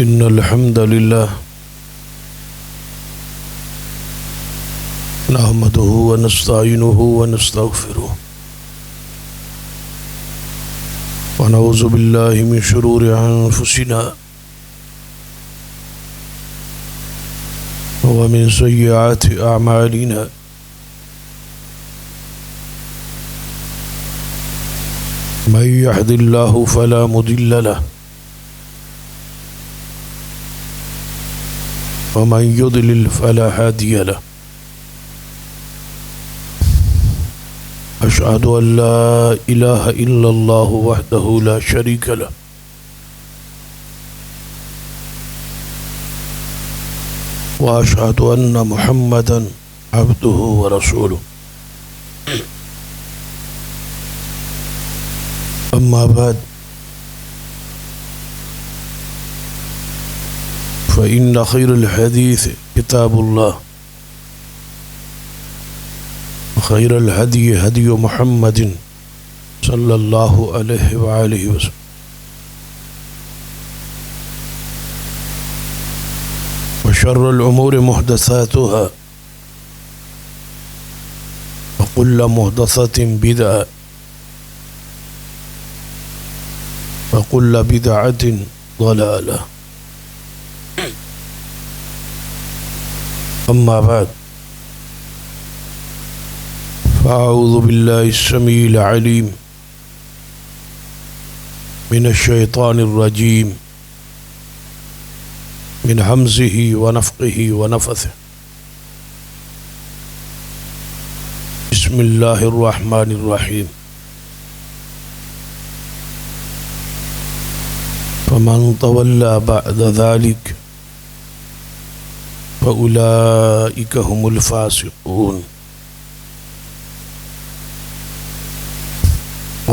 إن الحمد لله نحمده ونستعينه ونستغفره ونعوذ بالله من شرور أنفسنا ومن سيئات أعمالنا من يهد الله فلا مضل له ومن يضلل فلا هادي له أشهد أن لا إله إلا الله وحده لا شريك له وأشهد أن محمدا عبده ورسوله أما بعد فإن خير الحديث كتاب الله وخير الهدي هدي محمد صلى الله عليه وآله وسلم وشر الأمور محدثاتها وكل محدثة بدعة وكل بدعة ضلالة أما بعد فأعوذ بالله السميع العليم من الشيطان الرجيم من همزه ونفخه ونفثه بسم الله الرحمن الرحيم فمن تولى بعد ذلك فأولئك هم الفاسقون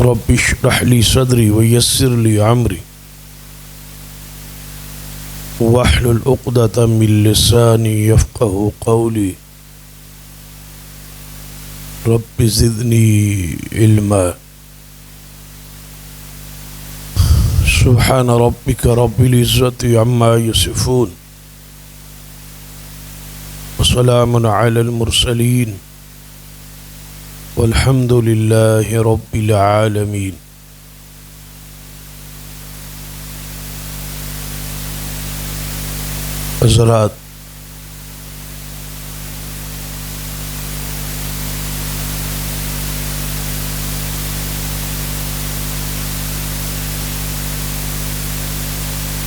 رب اشرح لي صدري ويسر لي أمري واحلل عقدة من لساني يفقهوا قولي رب زدني علما سبحان ربك رب العزة عما يصفون وسلام على المرسلين والحمد لله رب العالمين حضرات،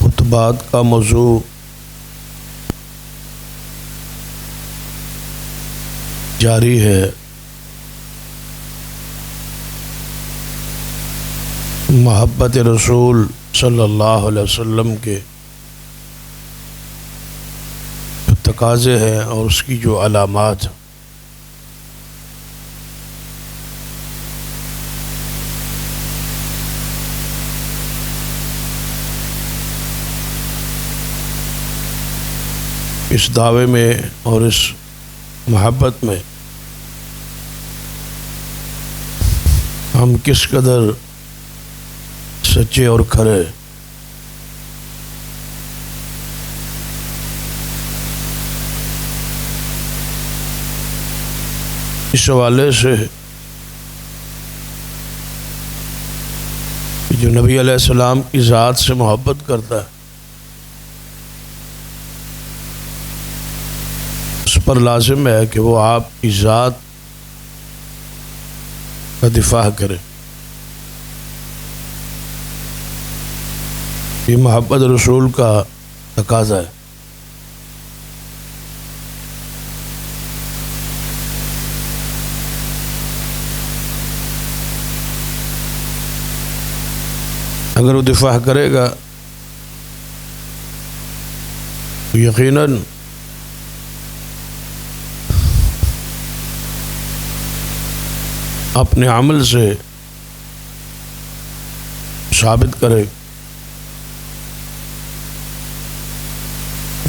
خطبات کا موضوع جاری ہے محبت رسول صلی اللہ علیہ وسلم کے جو تقاضے ہیں اور اس کی جو علامات۔ اس دعوے میں اور اس محبت میں ہم کس قدر سچے اور کھرے، اس حوالے سے جو نبی علیہ السلام کی ذات سے محبت کرتا ہے اس پر لازم ہے کہ وہ آپ کی ذات کا دفاع کرے۔ یہ محبت رسول کا تقاضا ہے۔ اگر وہ دفاع کرے گا تو یقیناً اپنے عمل سے ثابت کرے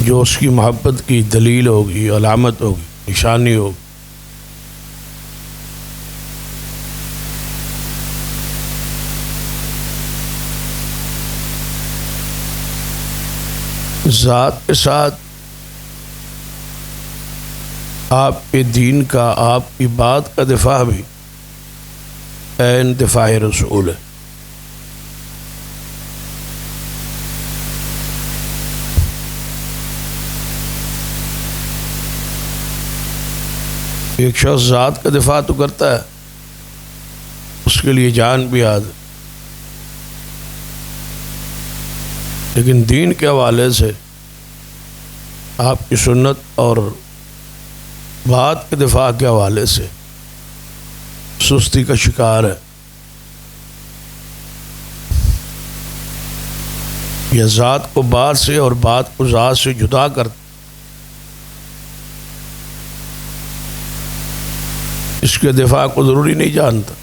جو اس کی محبت کی دلیل ہوگی، علامت ہوگی، نشانی ہوگی۔ ذات کے ساتھ آپ کے دین کا، آپ کی بات کا دفاع بھی عین دفاع رسول ہے۔ ایک شخص ذات کا دفاع تو کرتا ہے، اس کے لیے جان بھی آد، لیکن دین کے حوالے سے آپ کی سنت اور بات کے دفاع کے حوالے سے سستی کا شکار ہے، یا ذات کو بات سے اور بات کو ذات سے جدا کرتا، اس کے دفاع کو ضروری نہیں جانتا۔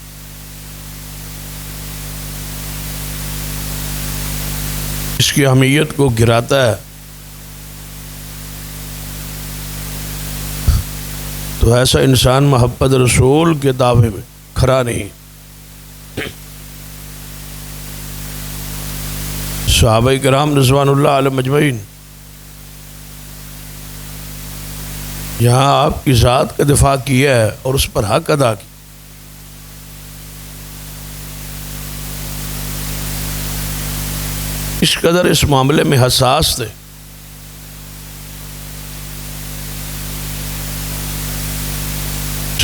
اس کی اہمیت کو گراتا ہے، تو ایسا انسان محبت رسول کے دعوے میں کھڑا نہیں۔ صحابہ کرام رضوان اللہ علیہم اجمعین یہاں آپ کی ذات کا دفاع کیا ہے اور اس پر حق ادا کیا۔ اس قدر اس معاملے میں حساس تھے۔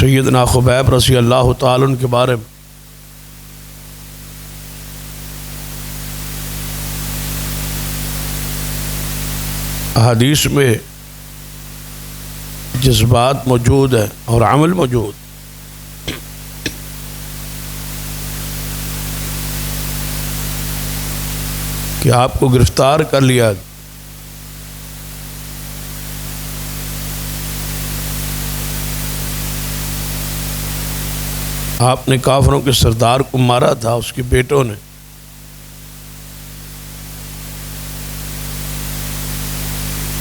سیدنا خبیب رضی اللہ تعالیٰ عنہ کے بارے میں احادیث میں جذبات موجود ہے اور عمل موجود، کہ آپ کو گرفتار کر لیا، آپ نے کافروں کے سردار کو مارا تھا، اس کے بیٹوں نے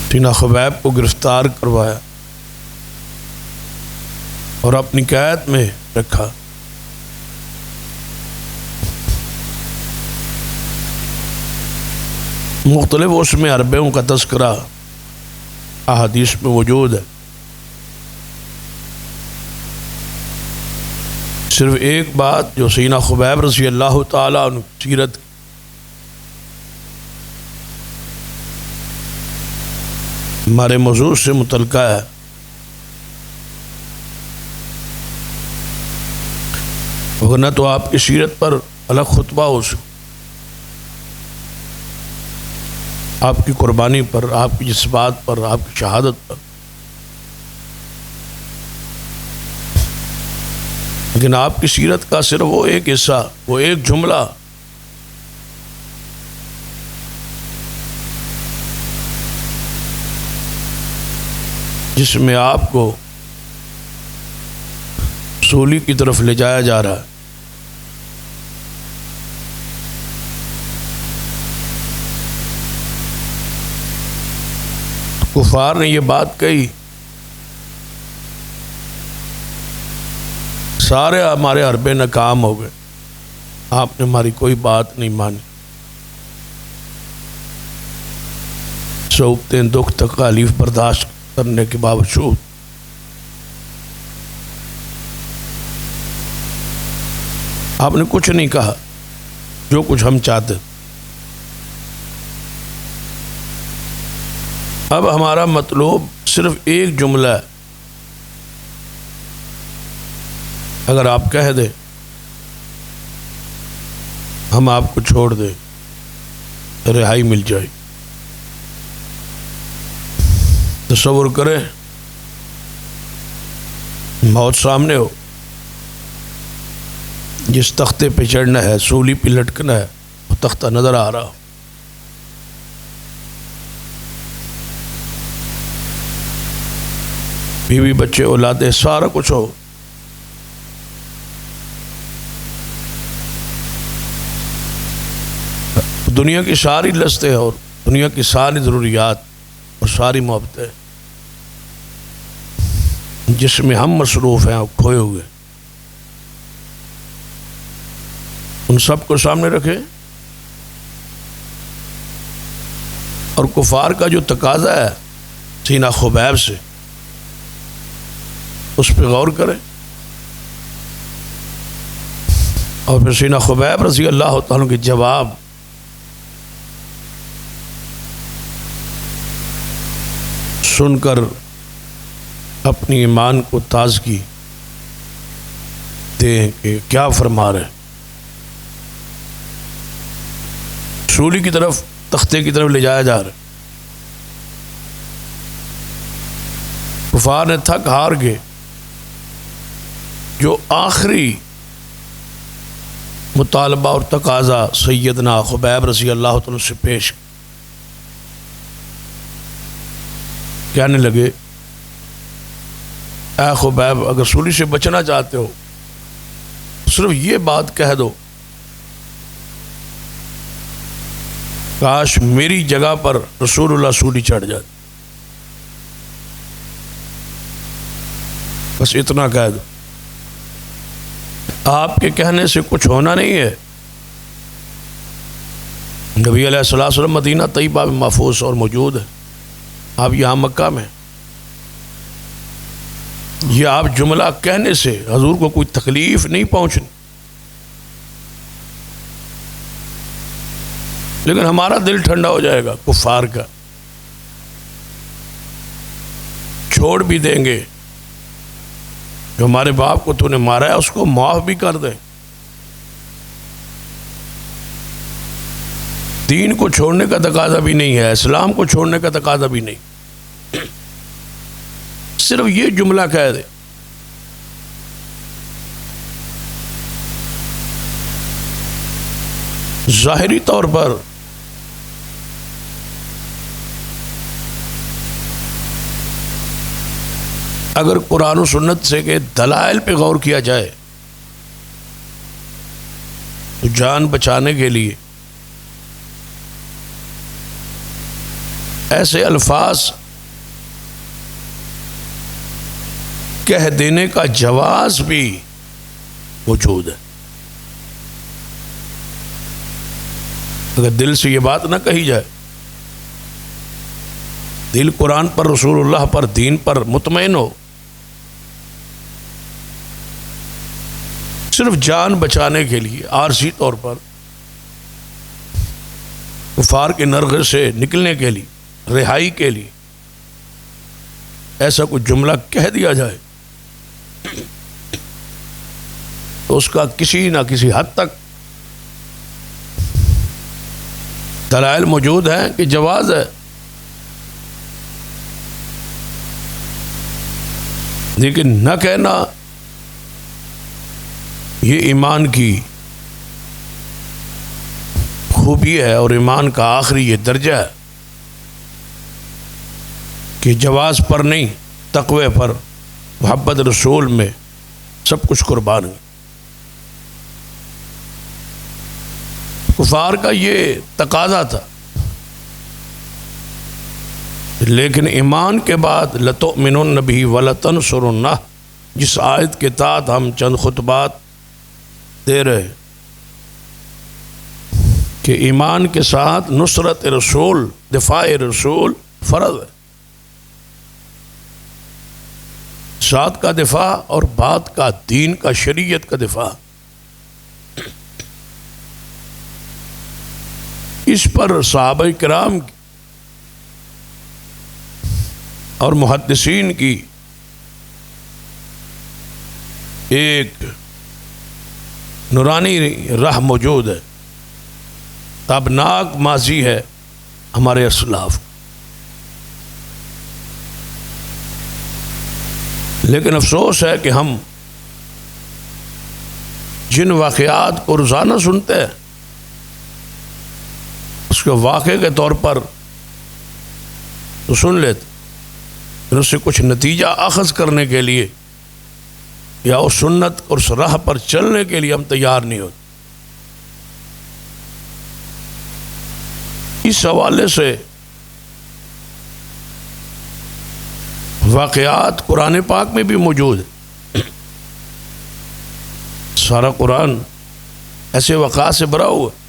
سیدنا خبیب کو گرفتار کروایا اور اپنی قید میں رکھا۔ مختلف اس میں عربوں کا تذکرہ احادیث میں موجود ہے۔ صرف ایک بات جو سیدنا خبیب رضی اللہ تعالیٰ عنہ سیرت ہمارے موضوع سے متعلقہ ہے، ورنہ تو آپ کی سیرت پر الگ خطبہ ہو سکتا، آپ کی قربانی پر، آپ کی جذبات پر، آپ کی شہادت پر، لیکن آپ کی سیرت کا صرف وہ ایک حصہ، وہ ایک جملہ جس میں آپ کو سولی کی طرف لے جایا جا رہا ہے، کفار نے یہ بات کہی، سارے ہمارے حربے ناکام ہو گئے، آپ نے ہماری کوئی بات نہیں مانی، سوکھتے دکھ تکالیف برداشت کرنے کے باوجود آپ نے کچھ نہیں کہا جو کچھ ہم چاہتے۔ اب ہمارا مطلوب صرف ایک جملہ ہے، اگر آپ کہہ دیں ہم آپ کو چھوڑ دیں، رہائی مل جائے۔ تصور کریں موت سامنے ہو، جس تختے پہ چڑھنا ہے، سولی پہ لٹکنا ہے، وہ تختہ نظر آ رہا ہو، بیوی بچے اولادیں سارا کچھ ہو، دنیا کی ساری لذتیں اور دنیا کی ساری ضروریات اور ساری محبتیں جس میں ہم مصروف ہیں اور کھوئے ہوئے، ان سب کو سامنے رکھیں اور کفار کا جو تقاضا ہے سینہ خبیب سے، اس پہ غور کریں. اور پھر سینہ خبیب رضی اللہ تعالیٰ کے جواب سن کر اپنی ایمان کو تازگی دیں کہ کیا فرما رہے. سولی کی طرف، تختے کی طرف لے جایا جا رہا ہے. کفار نے تھک ہار کے جو آخری مطالبہ اور تقاضا سیدنا خبیب رضی اللہ تعالیٰ سے پیش کہنے لگے، اے خبیب، اگر سولی سے بچنا چاہتے ہو صرف یہ بات کہہ دو، کاش میری جگہ پر رسول اللہ سولی چڑھ جاتے، بس اتنا کہہ دو. آپ کے کہنے سے کچھ ہونا نہیں ہے. نبی علیہ الصلوۃ والسلام مدینہ طیبہ میں محفوظ اور موجود ہے، آپ یہاں مکہ میں. یہ آپ جملہ کہنے سے حضور کو کوئی تکلیف نہیں پہنچنی، لیکن ہمارا دل ٹھنڈا ہو جائے گا. کفار کا چھوڑ بھی دیں گے، جو ہمارے باپ کو تو نے مارا ہے اس کو معاف بھی کر دیں. دین کو چھوڑنے کا تقاضا بھی نہیں ہے، اسلام کو چھوڑنے کا تقاضا بھی نہیں، صرف یہ جملہ کہہ دے. ظاہری طور پر اگر قرآن و سنت سے کے دلائل پہ غور کیا جائے تو جان بچانے کے لیے ایسے الفاظ کہہ دینے کا جواز بھی موجود ہے. اگر دل سے یہ بات نہ کہی جائے، دل قرآن پر، رسول اللہ پر، دین پر مطمئن ہو، صرف جان بچانے کے لیے عارضی طور پر کفار کے نرغے سے نکلنے کے لیے، رہائی کے لیے ایسا کوئی جملہ کہہ دیا جائے تو اس کا کسی نہ کسی حد تک دلائل موجود ہیں کہ جواز ہے. لیکن نہ کہنا یہ ایمان کی خوبی ہے، اور ایمان کا آخری یہ درجہ ہے کہ جواز پر نہیں، تقوی پر، محبت رسول میں سب کچھ قربان ہے. کفار کا یہ تقاضا تھا، لیکن ایمان کے بعد لَتُؤْمِنُنَّ بِهِ وَلَتَنْصُرُنَّهُ، جس آیت کے تحت ہم چند خطبات دے رہے کہ ایمان کے ساتھ نصرت رسول، دفاع رسول فرض ہے. ذات کا دفاع اور بات کا، دین کا، شریعت کا دفاع. اس پر صحابہ کرام اور محدثین کی ایک نورانی راہ موجود ہے، تابناک ماضی ہے ہمارے اسلاف. لیکن افسوس ہے کہ ہم جن واقعات کو روزانہ سنتے ہیں اس کے واقعے کے طور پر تو سن لیتے، پھر اس سے کچھ نتیجہ اخذ کرنے کے لیے یا اس سنت اور اس راہ پر چلنے کے لیے ہم تیار نہیں ہوتے. اس حوالے سے واقعات قرآن پاک میں بھی موجود ہے. سارا قرآن ایسے واقعات سے بھرا ہوا ہے.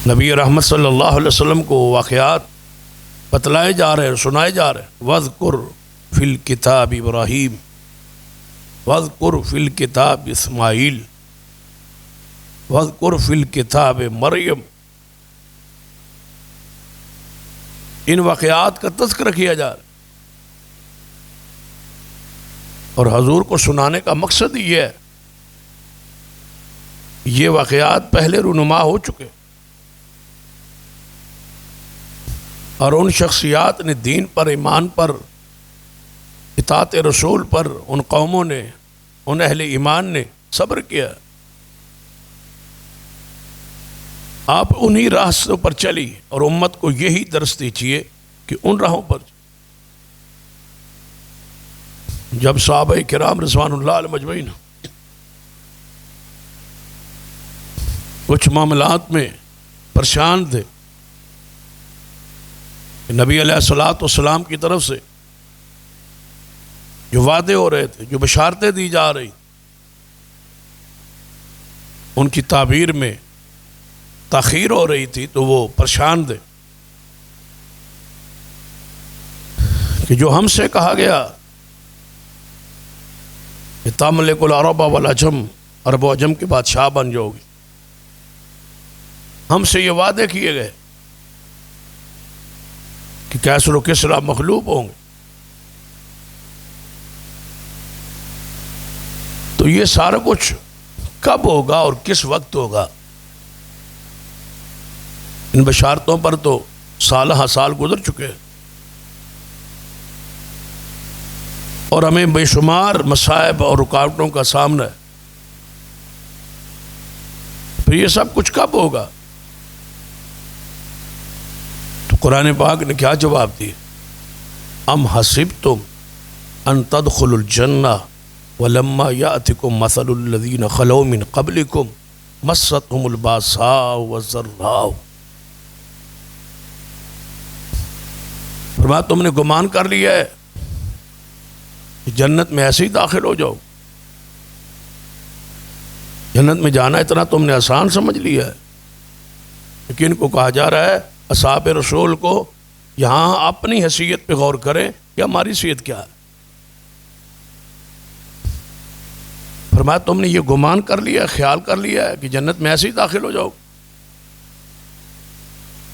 نبی رحمت صلی اللہ علیہ وسلم کو واقعات بتلائے جا رہے ہیں، سنائے جا رہے ہیں۔ وَاذْكُرْ فِي الْكِتَابِ ابراہیم، وَاذْكُرْ فِي الْكِتَابِ اسماعیل، وَاذْكُرْ فِي الْكِتَابِ مریم۔ ان واقعات کا تذکرہ کیا جا رہا ہے، اور حضور کو سنانے کا مقصد یہ ہے، یہ واقعات پہلے رونما ہو چکے، اور ان شخصیات نے دین پر، ایمان پر، اطاعت رسول پر، ان قوموں نے، ان اہل ایمان نے صبر کیا۔ آپ انہی راستوں پر چلی، اور امت کو یہی درس دیجیے کہ ان راہوں پر جب صحابہ کرام رضوان اللہ علیہ مجمعین کچھ معاملات میں پریشان تھے، نبی علیہ الصلوۃ والسلام کی طرف سے جو وعدے ہو رہے تھے، جو بشارتیں دی جا رہی، ان کی تعبیر میں تاخیر ہو رہی تھی، تو وہ پریشان تھے کہ جو ہم سے کہا گیا کہ تملک العرب والعجم، عرب و عجم کے بادشاہ بن جاؤ گے، ہم سے یہ وعدے کیے گئے کہ کیسر و کسریٰ مغلوب ہوں گے، تو یہ سارا کچھ کب ہوگا اور کس وقت ہوگا؟ ان بشارتوں پر تو سالہ سال گزر چکے ہیں، اور ہمیں بے شمار مصائب اور رکاوٹوں کا سامنا ہے۔ پھر یہ سب کچھ کب ہوگا؟ تو قرآن پاک نے کیا جواب دیا؟ ام حسبتم ان تدخلوا الجنہ ولما یأتکم مثل الذین خلوا من قبلکم مستهم الباساء والضراء۔ فرمایا تم نے گمان کر لیا ہے کہ جنت میں ایسے ہی داخل ہو جاؤ، جنت میں جانا اتنا تم نے آسان سمجھ لیا ہے؟ لیکن کو کہا جا رہا ہے اصحاب رسول کو یہاں اپنی حیثیت پہ غور کریں کہ ہماری حیثیت کیا ہے۔ فرمایا تم نے یہ گمان کر لیا، خیال کر لیا ہے کہ جنت میں ایسے ہی داخل ہو جاؤ؟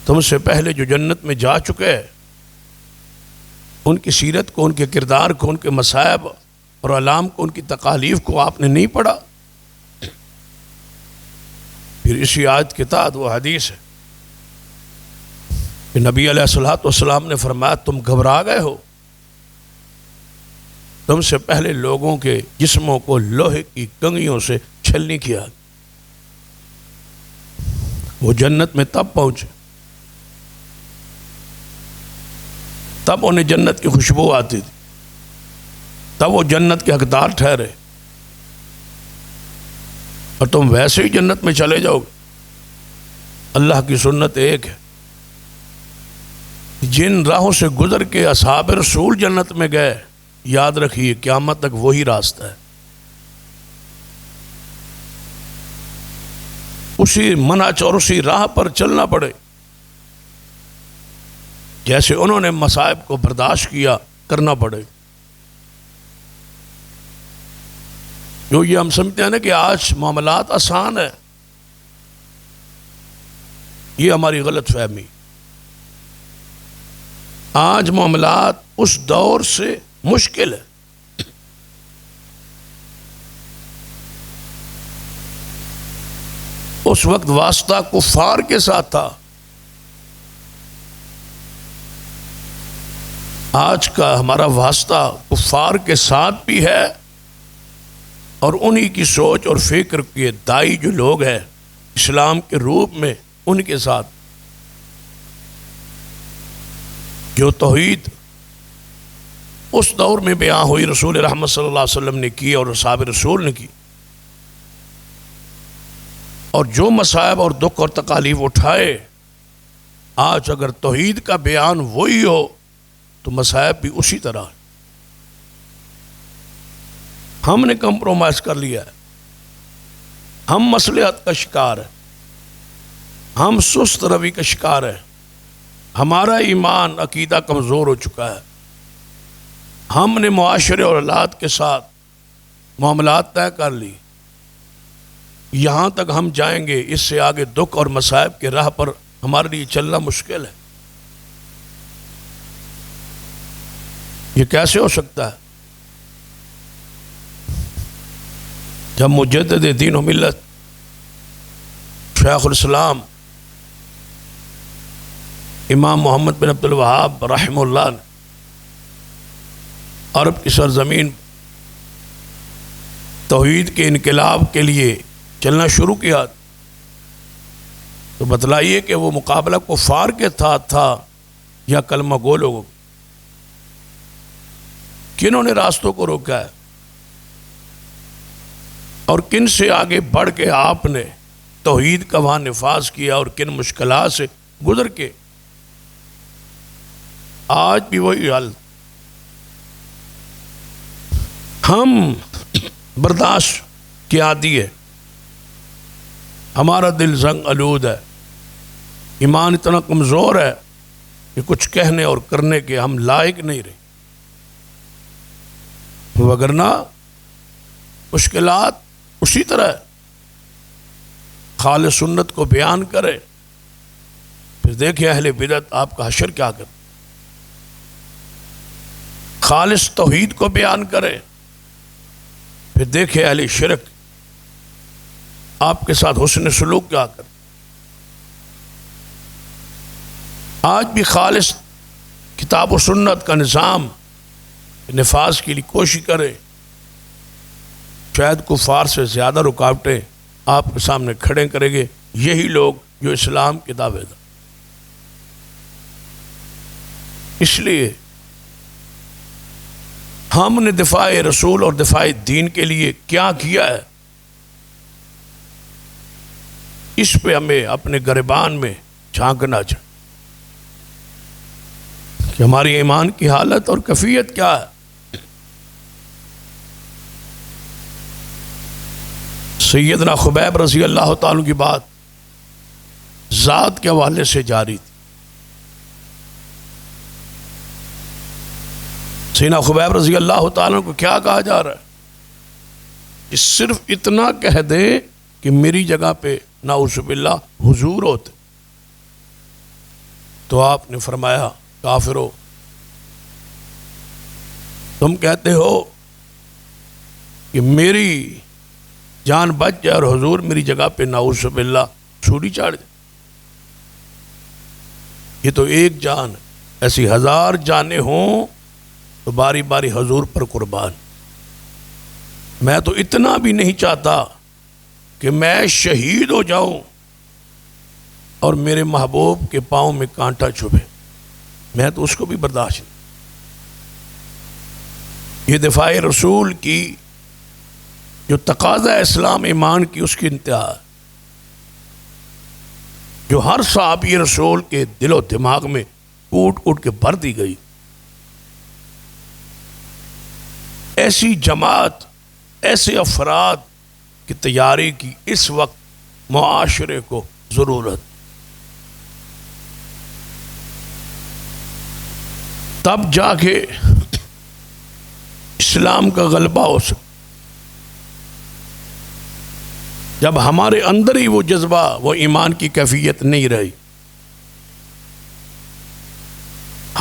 تم سے پہلے جو جنت میں جا چکے ہیں، ان کی سیرت کو، ان کے کردار کو، ان کے مصائب اور علام کو، ان کی تکالیف کو آپ نے نہیں پڑھا؟ پھر اسی آیت کے تحت وہ حدیث ہے کہ نبی علیہ الصلوۃ والسلام نے فرمایا تم گھبرا گئے ہو، تم سے پہلے لوگوں کے جسموں کو لوہے کی کنگھیوں سے چھلنی کیا، وہ جنت میں تب پہنچے، تب انہیں جنت کی خوشبو آتی تھی، تب وہ جنت کے حقدار ٹھہرے، اور تم ویسے ہی جنت میں چلے جاؤ گے۔ اللہ کی سنت ایک ہے، جن راہوں سے گزر کے اصحاب رسول جنت میں گئے، یاد رکھیے قیامت تک وہی راستہ ہے، اسی منہج اور اسی راہ پر چلنا پڑے، جیسے انہوں نے مصائب کو برداشت کیا کرنا پڑے۔ جو یہ ہم سمجھتے ہیں نا کہ آج معاملات آسان ہے، یہ ہماری غلط فہمی۔ آج معاملات اس دور سے مشکل ہے، اس وقت واسطہ کفار کے ساتھ تھا، آج کا ہمارا واسطہ کفار کے ساتھ بھی ہے، اور انہی کی سوچ اور فکر کے دائی جو لوگ ہیں اسلام کے روپ میں، ان کے ساتھ جو توحید اس دور میں بیان ہوئی، رسول رحمت صلی اللہ علیہ وسلم نے کی اور اصحاب رسول نے کی، اور جو مصائب اور دکھ اور تکالیف اٹھائے، آج اگر توحید کا بیان وہی ہو تو مصائب بھی اسی طرح ہے۔ ہم نے کمپرومائز کر لیا ہے، ہم مصلحت کا شکار ہیں، ہم سست روی کا شکار ہیں، ہمارا ایمان عقیدہ کمزور ہو چکا ہے، ہم نے معاشرے اور حالات کے ساتھ معاملات طے کر لی، یہاں تک ہم جائیں گے، اس سے آگے دکھ اور مصائب کے راہ پر ہمارے لیے چلنا مشکل ہے۔ یہ کیسے ہو سکتا ہے جب مجدد دین و ملت شیخ الاسلام امام محمد بن عبد الوہاب رحمہ اللہ نے عرب کی سرزمین توحید کے انقلاب کے لیے چلنا شروع کیا، تو بتلائیے کہ وہ مقابلہ کفار کے ساتھ تھا یا کلمہ گو لوگوں؟ کنہوں نے راستوں کو روکا ہے اور کن سے آگے بڑھ کے آپ نے توحید کا وہاں نفاذ کیا اور کن مشکلات سے گزر کے آج بھی وہی حال، ہم برداشت کے عادی ہے، ہمارا دل زنگ آلود ہے، ایمان اتنا کمزور ہے کہ کچھ کہنے اور کرنے کے ہم لائق نہیں رہے، وگرنہ مشکلات اسی طرح خالص سنت کو بیان کرے، پھر دیکھیں اہل بدعت آپ کا حشر کیا کرے، خالص توحید کو بیان کرے، پھر دیکھیں اہل شرک آپ کے ساتھ حسن سلوک کیا کرے۔ آج بھی خالص کتاب و سنت کا نظام نفاذ کے لیے کوشش کرے، شاید کفار سے زیادہ رکاوٹیں آپ کے سامنے کھڑے کریں گے یہی لوگ جو اسلام کے دعوے دار۔ اس لیے ہم نے دفاع رسول اور دفاع دین کے لیے کیا کیا ہے، اس پہ ہمیں اپنے گریبان میں جھانکنا چاہیے کہ ہماری ایمان کی حالت اور کیفیت کیا ہے۔ سیدنا خبیب رضی اللہ تعالیٰ کی بات ذات کے حوالے سے جاری تھی۔ سیدنا خبیب رضی اللہ تعالیٰ کو کیا کہا جا رہا ہے کہ صرف اتنا کہہ دے کہ میری جگہ پہ نعوذ باللہ حضور ہوتے، تو آپ نے فرمایا کافرو، تم کہتے ہو کہ میری جان بچ جائے اور حضور میری جگہ پہ نعوذ باللہ چھری چاڑ دے، یہ تو ایک جان ہے، ایسی 1000 جانیں ہوں تو باری باری حضور پر قربان۔ میں تو اتنا بھی نہیں چاہتا کہ میں شہید ہو جاؤں اور میرے محبوب کے پاؤں میں کانٹا چبھے، میں تو اس کو بھی برداشت نہیں۔ یہ دفاع رسول کی جو تقاضا اسلام ایمان کی، اس کی انتہا ہے، جو ہر صحابی رسول کے دل و دماغ میں کوٹ کوٹ کے بھر دی گئی۔ ایسی جماعت، ایسے افراد کی تیاری کی اس وقت معاشرے کو ضرورت، تب جا کے اسلام کا غلبہ ہو سکتا۔ جب ہمارے اندر ہی وہ جذبہ، وہ ایمان کی کیفیت نہیں رہی،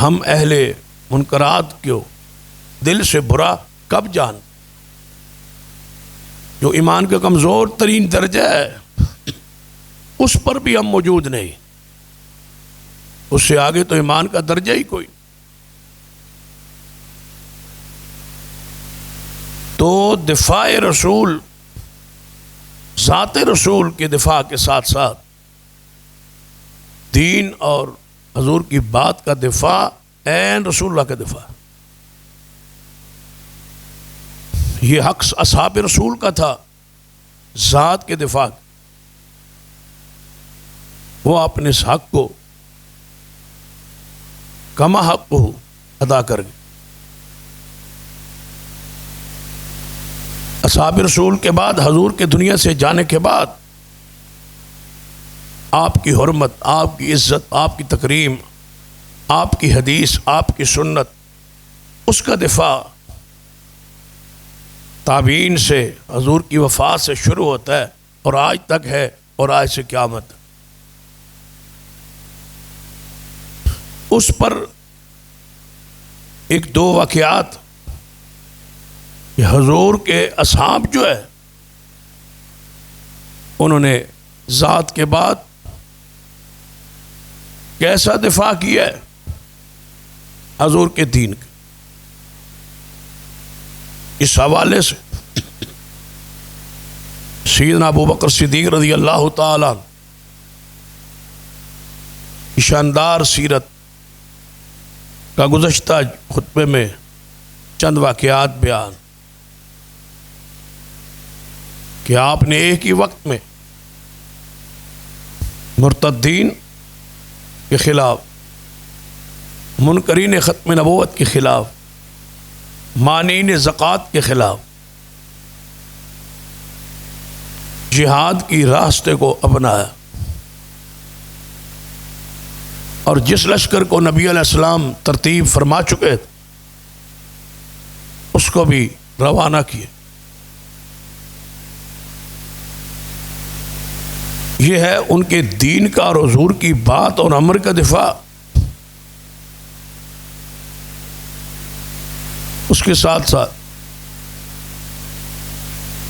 ہم اہل منکرات کو دل سے برا کب جان؟ جو ایمان کا کمزور ترین درجہ ہے اس پر بھی ہم موجود نہیں، اس سے آگے تو ایمان کا درجہ ہی کوئی۔ تو دفاع رسول، ذات رسول کے دفاع کے ساتھ ساتھ دین اور حضور کی بات کا دفاع، عین رسول اللہ کا دفاع، یہ حق اصحاب رسول کا تھا، ذات کے دفاع، وہ اپنے اس حق کو کما حق کو ادا کر گئے۔ اصحاب رسول کے بعد، حضور کے دنیا سے جانے کے بعد آپ کی حرمت، آپ کی عزت، آپ کی تکریم، آپ کی حدیث، آپ کی سنت، اس کا دفاع تابعین سے، حضور کی وفات سے شروع ہوتا ہے اور آج تک ہے اور آج سے قیامت۔ اس پر ایک دو واقعات کہ حضور کے اصحاب جو ہے انہوں نے ذات کے بعد کیسا دفاع کیا ہے حضور کے دین کا، اس حوالے سے سیدنا ابو بکر صدیق رضی اللہ تعالی عنہ کی شاندار سیرت کا گزشتہ خطبے میں چند واقعات بیان کہ آپ نے ایک ہی وقت میں مرتدین کے خلاف، منکرین ختم نبوت کے خلاف، مانعین زکوٰۃ کے خلاف جہاد کی راستے کو اپنایا، اور جس لشکر کو نبی علیہ السلام ترتیب فرما چکے تھے اس کو بھی روانہ کیے۔ یہ ہے ان کے دین کا اور حضور کی بات اور امر کا دفاع۔ اس کے ساتھ ساتھ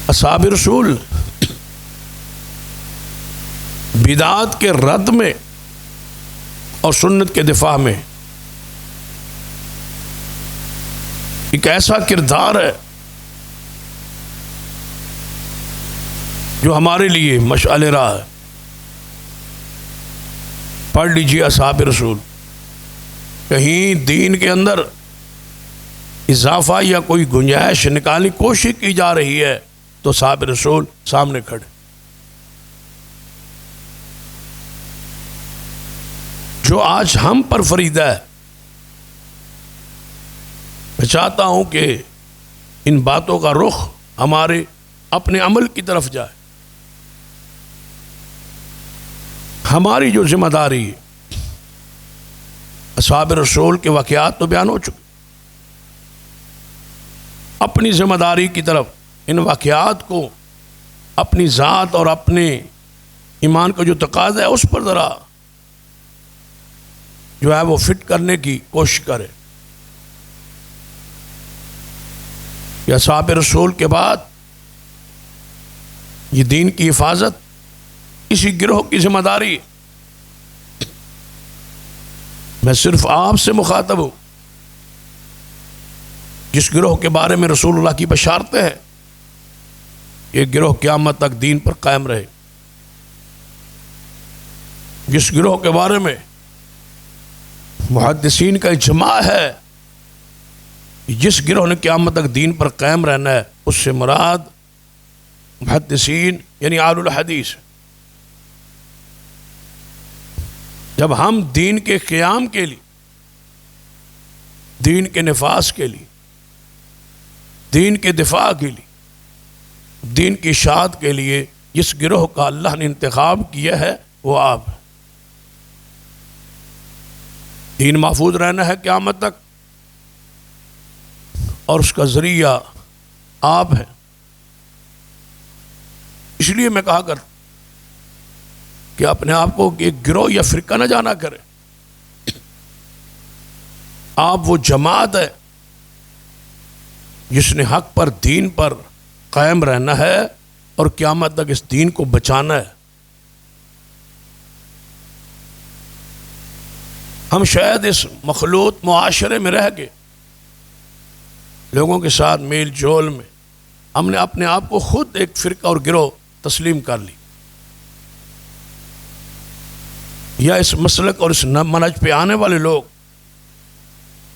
اصحاب رسول بدعات کے رد میں اور سنت کے دفاع میں ایک ایسا کردار ہے جو ہمارے لیے مشعل راہ ہے۔ پڑھ لیجیے اصحاب رسول، کہیں دین کے اندر اضافہ یا کوئی گنجائش نکالنے کی کوشش کی جا رہی ہے تو اصحاب رسول سامنے کھڑے۔ جو آج ہم پر فریضہ ہے، میں چاہتا ہوں کہ ان باتوں کا رخ ہمارے اپنے عمل کی طرف جائے۔ ہماری جو ذمہ داری ہے، اصحاب رسول کے واقعات تو بیان ہو چکے، اپنی ذمہ داری کی طرف ان واقعات کو اپنی ذات اور اپنے ایمان کا جو تقاضا ہے اس پر ذرا جو ہے وہ فٹ کرنے کی کوشش کرے کہ اصحاب رسول کے بعد یہ دین کی حفاظت اسی گروہ کی ذمہ داری ہے۔ میں صرف آپ سے مخاطب ہوں جس گروہ کے بارے میں رسول اللہ کی بشارتیں ہیں، یہ گروہ قیامت تک دین پر قائم رہے۔ جس گروہ کے بارے میں محدثین کا اجماع ہے جس گروہ نے قیامت تک دین پر قائم رہنا ہے، اس سے مراد محدثین یعنی اہل الحدیث۔ جب ہم دین کے قیام کے لیے، دین کے نفاذ کے لیے، دین کے دفاع کے لیے، دین کی اشاعت کے لیے جس گروہ کا اللہ نے انتخاب کیا ہے وہ آپ ہیں۔ دین محفوظ رہنا ہے قیامت تک اور اس کا ذریعہ آپ ہیں۔ اس لیے میں کہا کرتا کہ اپنے آپ کو ایک گروہ یا فرقہ نہ جانا کرے۔ آپ وہ جماعت ہے جس نے حق پر، دین پر قائم رہنا ہے اور قیامت تک اس دین کو بچانا ہے۔ ہم شاید اس مخلوط معاشرے میں رہ کے لوگوں کے ساتھ میل جول میں ہم نے اپنے آپ کو خود ایک فرقہ اور گروہ تسلیم کر لی، یا اس مسلک اور اس منہج پہ آنے والے لوگ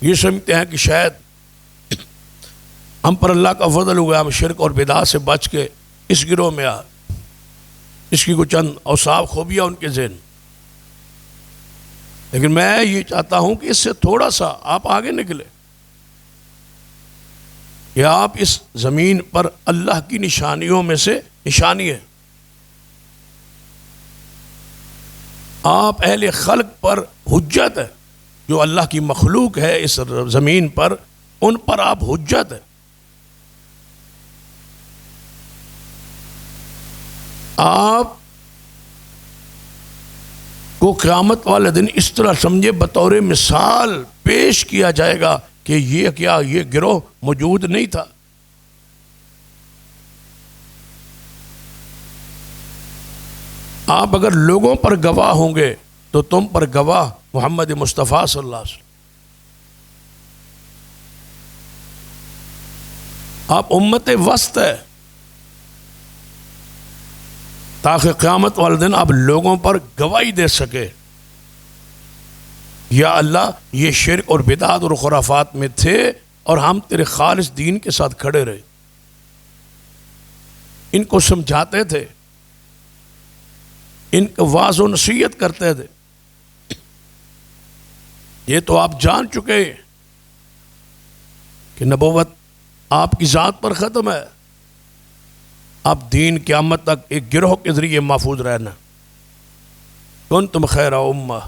یہ سمجھتے ہیں کہ شاید ہم پر اللہ کا فضل ہوا، ہم شرک اور بدعات سے بچ کے اس گروہ میں آ، اس کی کچھ چند اوصاف خوبیاں ان کے ذہن۔ لیکن میں یہ چاہتا ہوں کہ اس سے تھوڑا سا آپ آگے نکلے کہ آپ اس زمین پر اللہ کی نشانیوں میں سے نشانی ہے۔ آپ اہل خلق پر حجت ہے، جو اللہ کی مخلوق ہے اس زمین پر، ان پر آپ حجت ہے۔ آپ کو قیامت والے دن اس طرح سمجھے بطور مثال پیش کیا جائے گا کہ یہ کیا یہ گروہ موجود نہیں تھا۔ آپ اگر لوگوں پر گواہ ہوں گے تو تم پر گواہ محمد مصطفیٰ صلی اللہ علیہ وسلم۔ آپ امت وسط ہے تاکہ قیامت والے دن آپ لوگوں پر گواہی دے سکے، یا اللہ یہ شرک اور بدعت اور خرافات میں تھے اور ہم تیرے خالص دین کے ساتھ کھڑے رہے، ان کو سمجھاتے تھے، ان کو واعظ و نصیحت کرتے تھے۔ یہ تو آپ جان چکے کہ نبوت آپ کی ذات پر ختم ہے، اب دین قیامت تک ایک گروہ کے ذریعے محفوظ رہنا۔ کنتم خیر امہ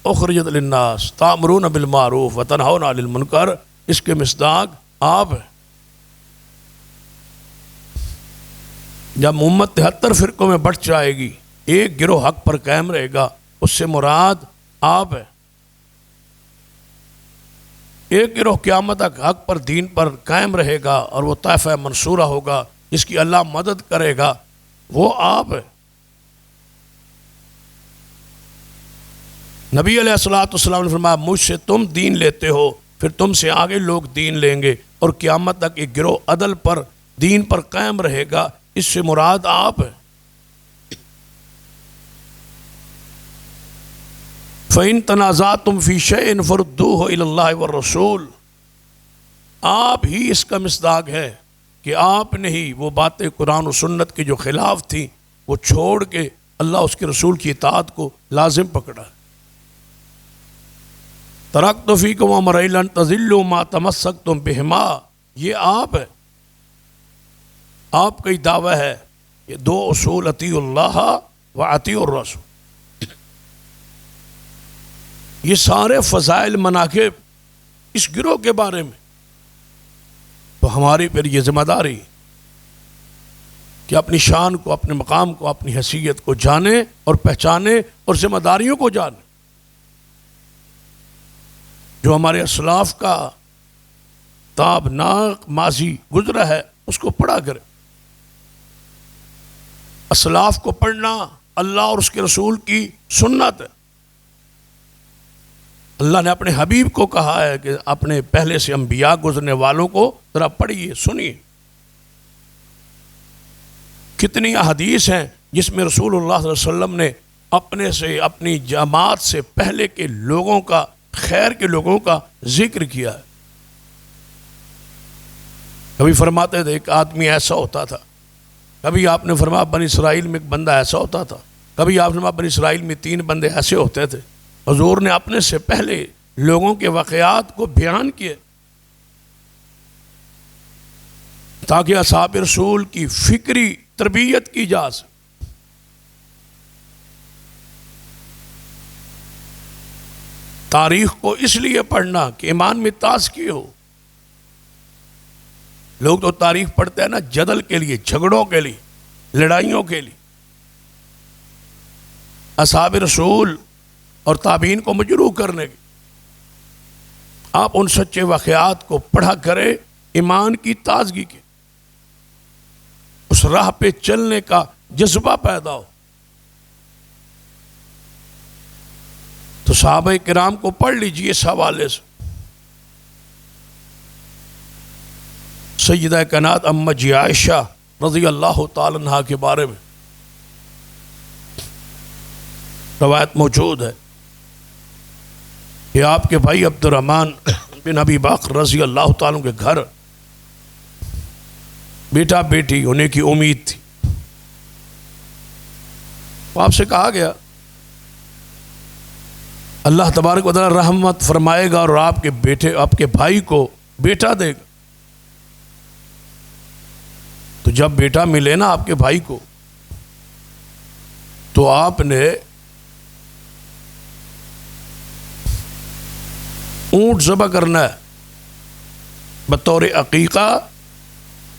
اخرجت للناس تأمرون بالمعروف وتنہون عن المنکر، اس کے مصداق آپ ہیں۔ جب امت 73 فرقوں میں بٹ جائے گی، ایک گروہ حق پر قائم رہے گا، اس سے مراد آپ ہے۔ ایک گروہ قیامت تک حق پر دین پر قائم رہے گا اور وہ طائفہ منصورہ ہوگا، جس کی اللہ مدد کرے گا، وہ آپ ہے۔ نبی علیہ الصلوۃ والسلام نے فرمایا مجھ سے تم دین لیتے ہو، پھر تم سے آگے لوگ دین لیں گے، اور قیامت تک ایک گروہ عدل پر دین پر قائم رہے گا، اس سے مراد آپ ہے۔ فَإِن تَنَازَعْتُمْ فِي شَيْءٍ فَرُدُّوهُ إِلَى اللَّهِ وَالرَّسُولِ، آپ ہی اس کا مصداق ہے کہ آپ نے ہی وہ باتیں قرآن و سنت کے جو خلاف تھیں وہ چھوڑ کے اللہ اس کے رسول کی اطاعت کو لازم پکڑا۔ تَرَكْتُ فِيكُمْ أَمْرَيْنِ لَن تَضِلُّوا مَا تَمَسَّكْتُمْ بِهِمَا، یہ آپ ہے، آپ کا ہی دعویٰ ہے کہ دو اصول اطیعوا اللہ و اطیعوا الرسول، یہ سارے فضائل مناقب اس گروہ کے بارے میں، تو ہماری پھر یہ ذمہ داری کہ اپنی شان کو، اپنے مقام کو، اپنی حیثیت کو جانے اور پہچانے اور ذمہ داریوں کو جانے۔ جو ہمارے اسلاف کا تابناک ماضی گزرا ہے اس کو پڑھا کرے۔ اسلاف کو پڑھنا اللہ اور اس کے رسول کی سنت ہے۔ اللہ نے اپنے حبیب کو کہا ہے کہ اپنے پہلے سے انبیاء گزرنے والوں کو ذرا پڑھیے، سنیے۔ کتنی احادیث ہیں جس میں رسول اللہ صلی اللہ علیہ وسلم نے اپنے سے، اپنی جماعت سے پہلے کے لوگوں کا، خیر کے لوگوں کا ذکر کیا ہے۔ کبھی فرماتے تھے ایک آدمی ایسا ہوتا تھا، کبھی آپ نے فرمایا بنی اسرائیل میں ایک بندہ ایسا ہوتا تھا، کبھی آپ نے فرمایا بنی اسرائیل میں 3 بندے ایسے ہوتے تھے۔ حضور نے اپنے سے پہلے لوگوں کے واقعات کو بیان کیے تاکہ اصحاب رسول کی فکری تربیت کی جا سکے۔ تاریخ کو اس لیے پڑھنا کہ ایمان میں تازگی ہو۔ لوگ تو تاریخ پڑھتے ہیں نا جدل کے لیے، جھگڑوں کے لیے، لڑائیوں کے لیے۔ اصحاب رسول اور تابعین کو مجروح کرنے کی۔ آپ ان سچے واقعات کو پڑھا کرے، ایمان کی تازگی کے، اس راہ پہ چلنے کا جذبہ پیدا ہو۔ تو صحابہ کرام کو پڑھ لیجئے اس حوالے سے۔ سیدہ کائنات اماں جی عائشہ رضی اللہ تعالی عنہا کے بارے میں روایت موجود ہے کہ آپ کے بھائی عبد الرحمن بن ابی بکر رضی اللہ تعالیٰ کے گھر بیٹا بیٹی ہونے کی امید تھی۔ آپ سے کہا گیا اللہ تبارک و تعالی رحمت فرمائے گا اور آپ کے بیٹے، آپ کے بھائی کو بیٹا دے گا۔ تو جب بیٹا ملے نا آپ کے بھائی کو، تو آپ نے اونٹ ذبح کرنا ہے بطور عقیقہ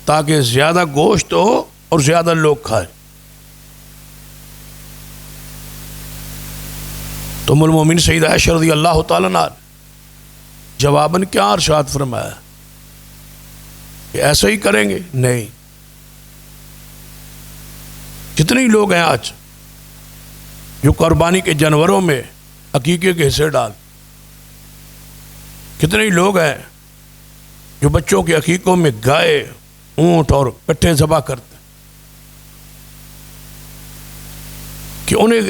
تاکہ زیادہ گوشت ہو اور زیادہ لوگ کھائیں. تو ام المومنین سیدہ عائشہ رضی اللہ تعالیٰ عنہ جواباً کیا ارشاد فرمایا کہ ایسا ہی کریں گے؟ نہیں. کتنے لوگ ہیں آج جو قربانی کے جانوروں میں عقیقے کے حصے ڈال، کتنے لوگ ہیں جو بچوں کے عقیقوں میں گائے، اونٹ اور کٹھے ذبح کرتے کہ انہیں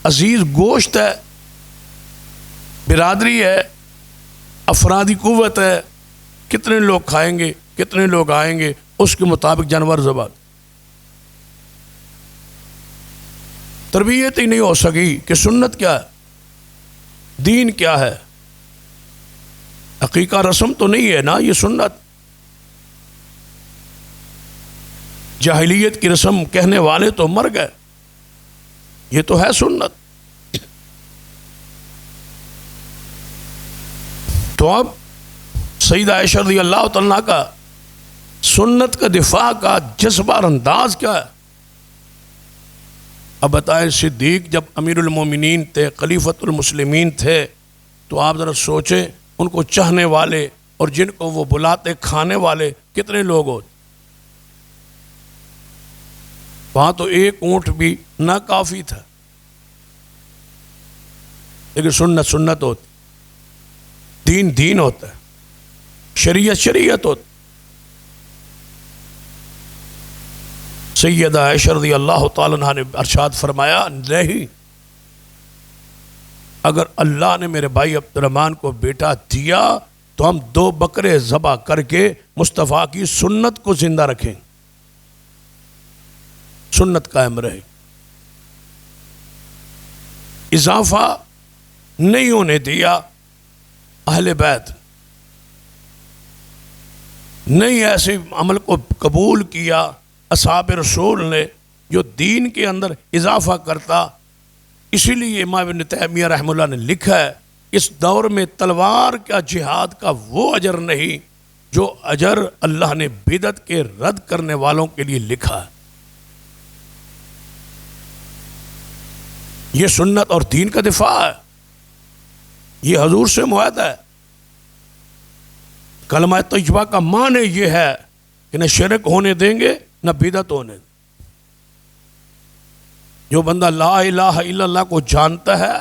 عزیز گوشت ہے، برادری ہے، افرادی قوت ہے، کتنے لوگ کھائیں گے، کتنے لوگ آئیں گے، اس کے مطابق جانور ذبح. تربیت ہی نہیں ہو سکی کہ سنت کیا ہے، دین کیا ہے. عقیقہ رسم تو نہیں ہے نا، یہ سنت. جاہلیت کی رسم کہنے والے تو مر گئے، یہ تو ہے سنت. تو اب سیدہ عائشہ رضی اللہ تعالیٰ کا سنت کا دفاع کا جذبہ اور انداز کیا ہے. اب بتائیں، صدیق جب امیر المومنین تھے، خلیفۃ المسلمین تھے، تو آپ ذرا سوچیں ان کو چاہنے والے اور جن کو وہ بلاتے کھانے والے کتنے لوگ ہوتے. وہاں تو ایک اونٹ بھی نہ کافی تھا، لیکن سنت سنت ہوتی، دین دین ہوتا ہے، شریعت شریعت ہوتی. سیدہ عائشہ رضی اللہ تعالیٰ عنہ نے ارشاد فرمایا، نہیں، اگر اللہ نے میرے بھائی عبد الرحمن کو بیٹا دیا تو ہم 2 بکرے ذبح کر کے مصطفیٰ کی سنت کو زندہ رکھیں، سنت قائم رہے. اضافہ نہیں ہونے دیا اہل بیت، نہیں ایسے عمل کو قبول کیا اصحاب رسول نے جو دین کے اندر اضافہ کرتا. اسی لیے امام ابن تیمیہ رحمہ اللہ نے لکھا ہے، اس دور میں تلوار کا جہاد کا وہ اجر نہیں جو اجر اللہ نے بدعت کے رد کرنے والوں کے لیے لکھا ہے. یہ سنت اور دین کا دفاع ہے، یہ حضور سے معاہدہ ہے. کلمہ طیبہ کا معنی یہ ہے کہ نہ شرک ہونے دیں گے نہ بدعت ہونے دیں. جو بندہ لا الہ الا اللہ کو جانتا ہے،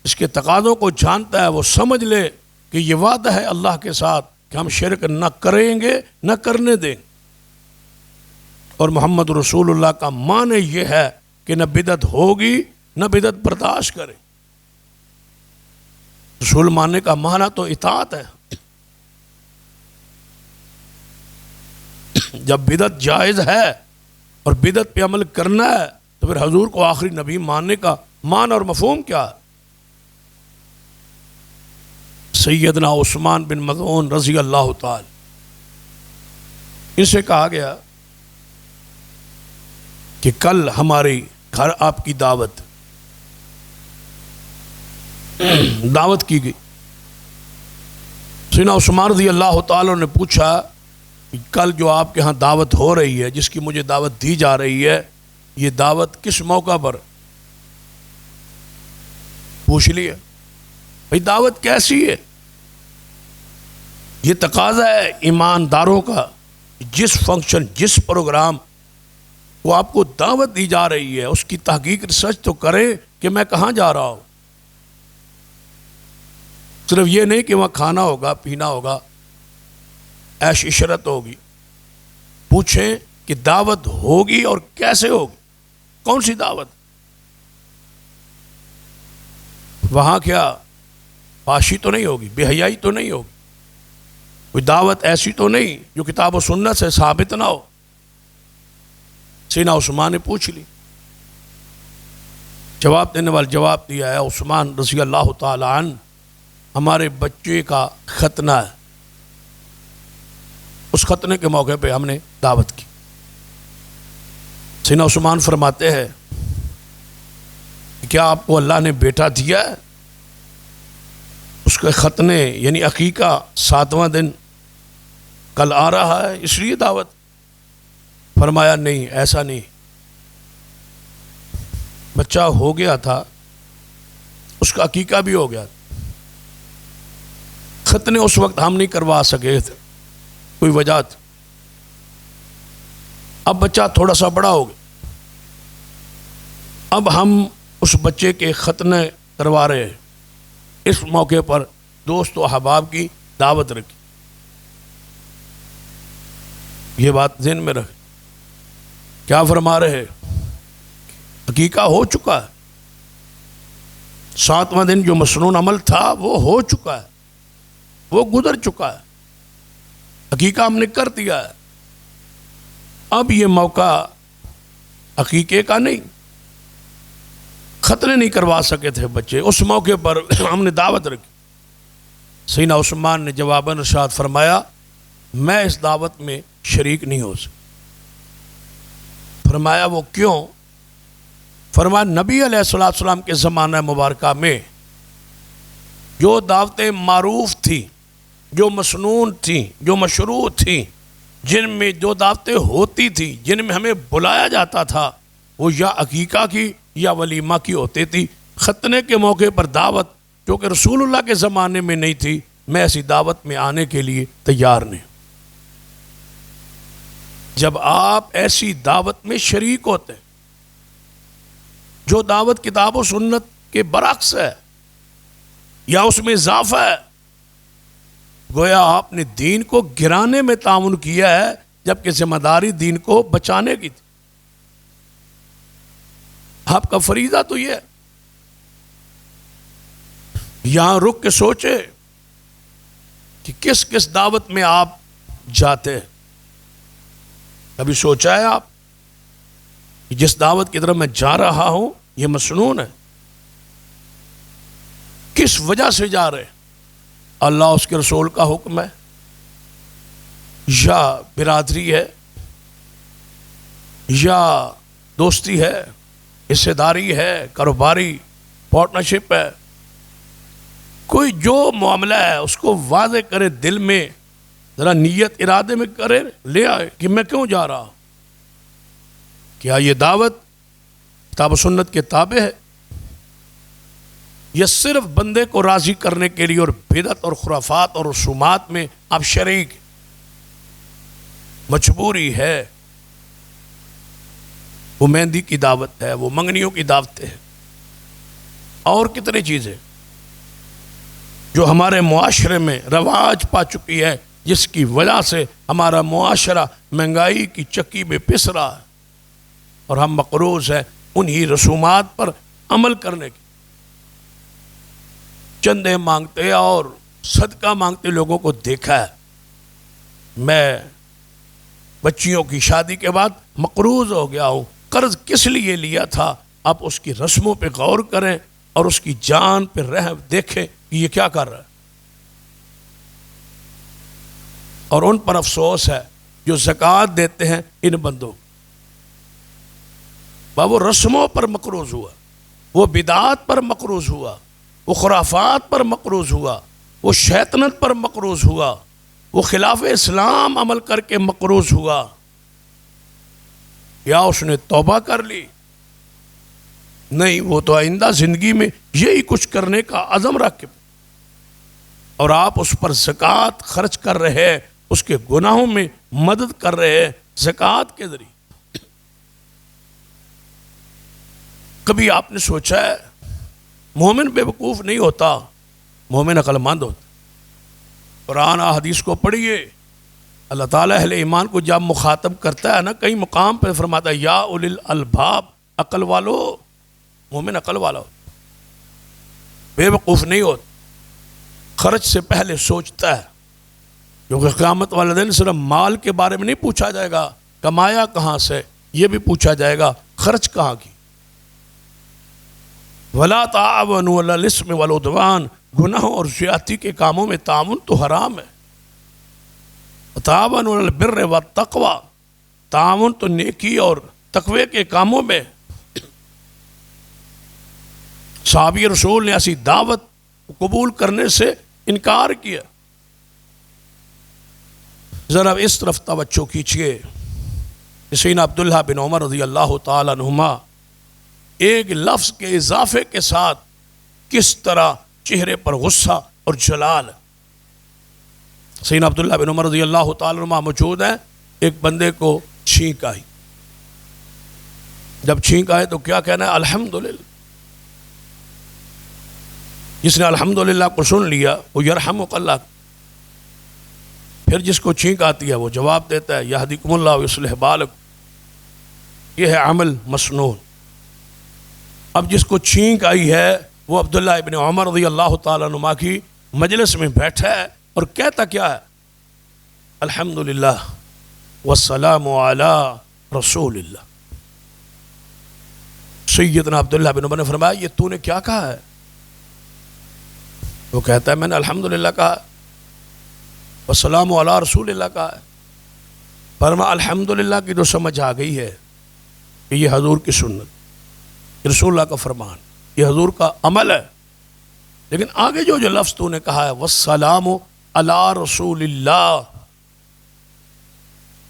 اس کے تقاضوں کو جانتا ہے، وہ سمجھ لے کہ یہ وعدہ ہے اللہ کے ساتھ کہ ہم شرک نہ کریں گے نہ کرنے دیں. اور محمد رسول اللہ کا معنی یہ ہے کہ نہ بدعت ہوگی نہ بدعت برداشت کرے. رسول ماننے کا معنی تو اطاعت ہے. جب بدعت جائز ہے اور بدعت پہ عمل کرنا ہے تو پھر حضور کو آخری نبی ماننے کا معنی اور مفہوم کیا ہے؟ سیدنا عثمان بن مظعون رضی اللہ تعالی، ان سے کہا گیا کہ کل ہماری گھر آپ کی دعوت کی گئی. سیدنا عثمان رضی اللہ تعالی نے پوچھا کہ کل جو آپ کے ہاں دعوت ہو رہی ہے، جس کی مجھے دعوت دی جا رہی ہے، یہ دعوت کس موقع پر؟ پوچھ لیا بھئی دعوت کیسی ہے؟ یہ تقاضا ہے ایمانداروں کا، جس فنکشن جس پروگرام وہ آپ کو دعوت دی جا رہی ہے اس کی تحقیق ریسرچ تو کریں کہ میں کہاں جا رہا ہوں. صرف یہ نہیں کہ وہاں کھانا ہوگا، پینا ہوگا، عیش عشرت ہوگی. پوچھیں کہ دعوت ہوگی اور کیسے ہوگی، کون سی دعوت؟ وہاں کیا فحاشی تو نہیں ہوگی، بے حیائی تو نہیں ہوگی، کوئی دعوت ایسی تو نہیں جو کتاب و سنت سے ثابت نہ ہو. سیدنا عثمان نے پوچھ لی، جواب دینے والا جواب دیا ہے، عثمان رضی اللہ تعالی عنہ، ہمارے بچے کا ختنہ ہے، اس ختنے کے موقع پہ ہم نے دعوت کی. سیدنا عثمان فرماتے ہیں کہ کیا آپ کو اللہ نے بیٹا دیا ہے؟ اس اس کے ختنے یعنی عقیقہ 7واں دن کل آ رہا ہے اس لیے دعوت. فرمایا نہیں، ایسا نہیں، بچہ ہو گیا تھا، اس کا عقیقہ بھی ہو گیا تھا، ختنے اس وقت ہم نہیں کروا سکے تھے، کوئی وجہ تھی. اب بچہ تھوڑا سا بڑا ہو گیا، اب ہم اس بچے کے ختنے کروا رہے ہیں. اس موقع پر دوست و احباب کی دعوت رکھی. یہ بات ذہن میں رکھ. کیا فرما رہے؟ عقیقہ ہو چکا ہے، 7واں دن جو مسنون عمل تھا وہ ہو چکا ہے، وہ گزر چکا ہے، عقیقہ ہم نے کر دیا ہے. اب یہ موقع عقیقے کا نہیں، ختنے نہیں کروا سکے تھے بچے، اس موقع پر ہم نے دعوت رکھی. سیدنا عثمان نے جواباً ارشاد فرمایا میں اس دعوت میں شریک نہیں ہو سکتا. فرمایا وہ کیوں؟ فرمایا نبی علیہ السلام کے زمانہ مبارکہ میں جو دعوتیں معروف تھیں، جو مسنون تھیں، جو مشروع تھیں، جن میں جو دعوتیں ہوتی تھیں، جن میں ہمیں بلایا جاتا تھا، وہ یا عقیقہ کی یا ولیمہ کی ہوتی تھی. ختنے کے موقع پر دعوت جو کہ رسول اللہ کے زمانے میں نہیں تھی، میں ایسی دعوت میں آنے کے لیے تیار نہیں. جب آپ ایسی دعوت میں شریک ہوتے ہیں جو دعوت کتاب و سنت کے برعکس ہے یا اس میں اضافہ ہے، گویا آپ نے دین کو گرانے میں تعاون کیا ہے، جبکہ ذمہ داری دین کو بچانے کی تھی. آپ کا فریضہ تو یہ ہے. یہاں رک کے سوچے کہ کس کس دعوت میں آپ جاتے ہیں. کبھی سوچا ہے آپ کہ جس دعوت کی طرف میں جا رہا ہوں یہ مسنون ہے، کس وجہ سے جا رہے ہیں؟ اللہ اس کے رسول کا حکم ہے یا برادری ہے یا دوستی ہے، حصے داری ہے، کاروباری پارٹنرشپ ہے؟ کوئی جو معاملہ ہے اس کو واضح کرے، دل میں ذرا نیت ارادے میں کرے، لے آئے کہ میں کیوں جا رہا ہوں. کیا یہ دعوت کتاب و سنت کے تابع ہے یا صرف بندے کو راضی کرنے کے لیے اور بدعت اور خرافات اور رسومات میں آپ شریک؟ مجبوری ہے، وہ مہندی کی دعوت ہے، وہ منگنیوں کی دعوتیں ہیں، اور کتنی چیزیں جو ہمارے معاشرے میں رواج پا چکی ہے، جس کی وجہ سے ہمارا معاشرہ مہنگائی کی چکی میں پس رہا ہے اور ہم مقروض ہیں انہی رسومات پر عمل کرنے کی. چندے مانگتے اور صدقہ مانگتے لوگوں کو دیکھا ہے. میں بچیوں کی شادی کے بعد مقروض ہو گیا ہوں. قرض کس لیے لیا تھا؟ آپ اس کی رسموں پہ غور کریں اور اس کی جان پہ رحم دیکھیں کہ یہ کیا کر رہا ہے. اور ان پر افسوس ہے جو زکوٰۃ دیتے ہیں ان بندوں. وہ رسموں پر مقروض ہوا، وہ بدعات پر مقروض ہوا، وہ خرافات پر مقروض ہوا، وہ شیطنت پر مقروض ہوا، وہ خلاف اسلام عمل کر کے مقروض ہوا. یا اس نے توبہ کر لی؟ نہیں، وہ تو آئندہ زندگی میں یہی کچھ کرنے کا عزم رکھ کے، اور آپ اس پر زکوٰۃ خرچ کر رہے ہیں، اس کے گناہوں میں مدد کر رہے ہیں زکوٰۃ کے ذریعے. کبھی آپ نے سوچا ہے مومن بے وقوف نہیں ہوتا، مومن عقل مند ہوتا. قرآن حدیث کو پڑھیے، اللہ تعالیٰ اہل ایمان کو جب مخاطب کرتا ہے نا، کئی مقام پہ فرماتا ہے یا اولی الالباب، عقل والو. مومن عقل والا ہو، بے وقوف نہیں ہوتا، خرچ سے پہلے سوچتا ہے. کیونکہ قیامت والے دن صرف مال کے بارے میں نہیں پوچھا جائے گا کمایا کہاں سے، یہ بھی پوچھا جائے گا خرچ کہاں کی. وَلَا تَعَاوَنُوا عَلَى الْإِثْمِ وَالْعُدْوَانِ، گناہوں اور زیادتی کے کاموں میں تعاون تو حرام ہے. تَعَاوَنُوا عَلَى الْبِرِّ وَالتَّقْوَىٰ، تعاون تو نیکی اور تقوی کے کاموں میں. صحابی رسول نے ایسی دعوت قبول کرنے سے انکار کیا. ذرا اس طرف توجہ کیجیے. سیدنا عبداللہ بن عمر رضی اللہ تعالیٰ عنہما ایک لفظ کے اضافے کے ساتھ کس طرح چہرے پر غصہ اور جلال. سیدنا عبداللہ بن عمر رضی اللہ تعالیٰ عنہما موجود ہیں. ایک بندے کو چھینک آئی. جب چھینک آئے تو کیا کہنا ہے؟ الحمدللہ. جس نے الحمدللہ کو سن لیا وہ یرحمک اللہ. پھر جس کو چھینک آتی ہے وہ جواب دیتا ہے یہدیکم اللہ ویصلح بالکم. یہ ہے عمل مسنون. اب جس کو چھینک آئی ہے وہ عبداللہ ابن عمر رضی اللہ تعالیٰ عنہما کی مجلس میں بیٹھا ہے اور کہتا کیا ہے؟ الحمدللہ والسلام علی رسول اللہ. سیدنا عبداللہ بن عمر نے فرمایا یہ تو نے کیا کہا ہے؟ وہ کہتا ہے میں نے الحمدللہ کہا والسلام علی رسول اللہ کہا ہے. فرمایا الحمدللہ کی تو سمجھ آ گئی ہے کہ یہ حضور کی سنت، رسول اللہ کا فرمان، یہ حضور کا عمل ہے. لیکن آگے جو لفظ تو نے کہا ہے والسلام علی رسول اللہ،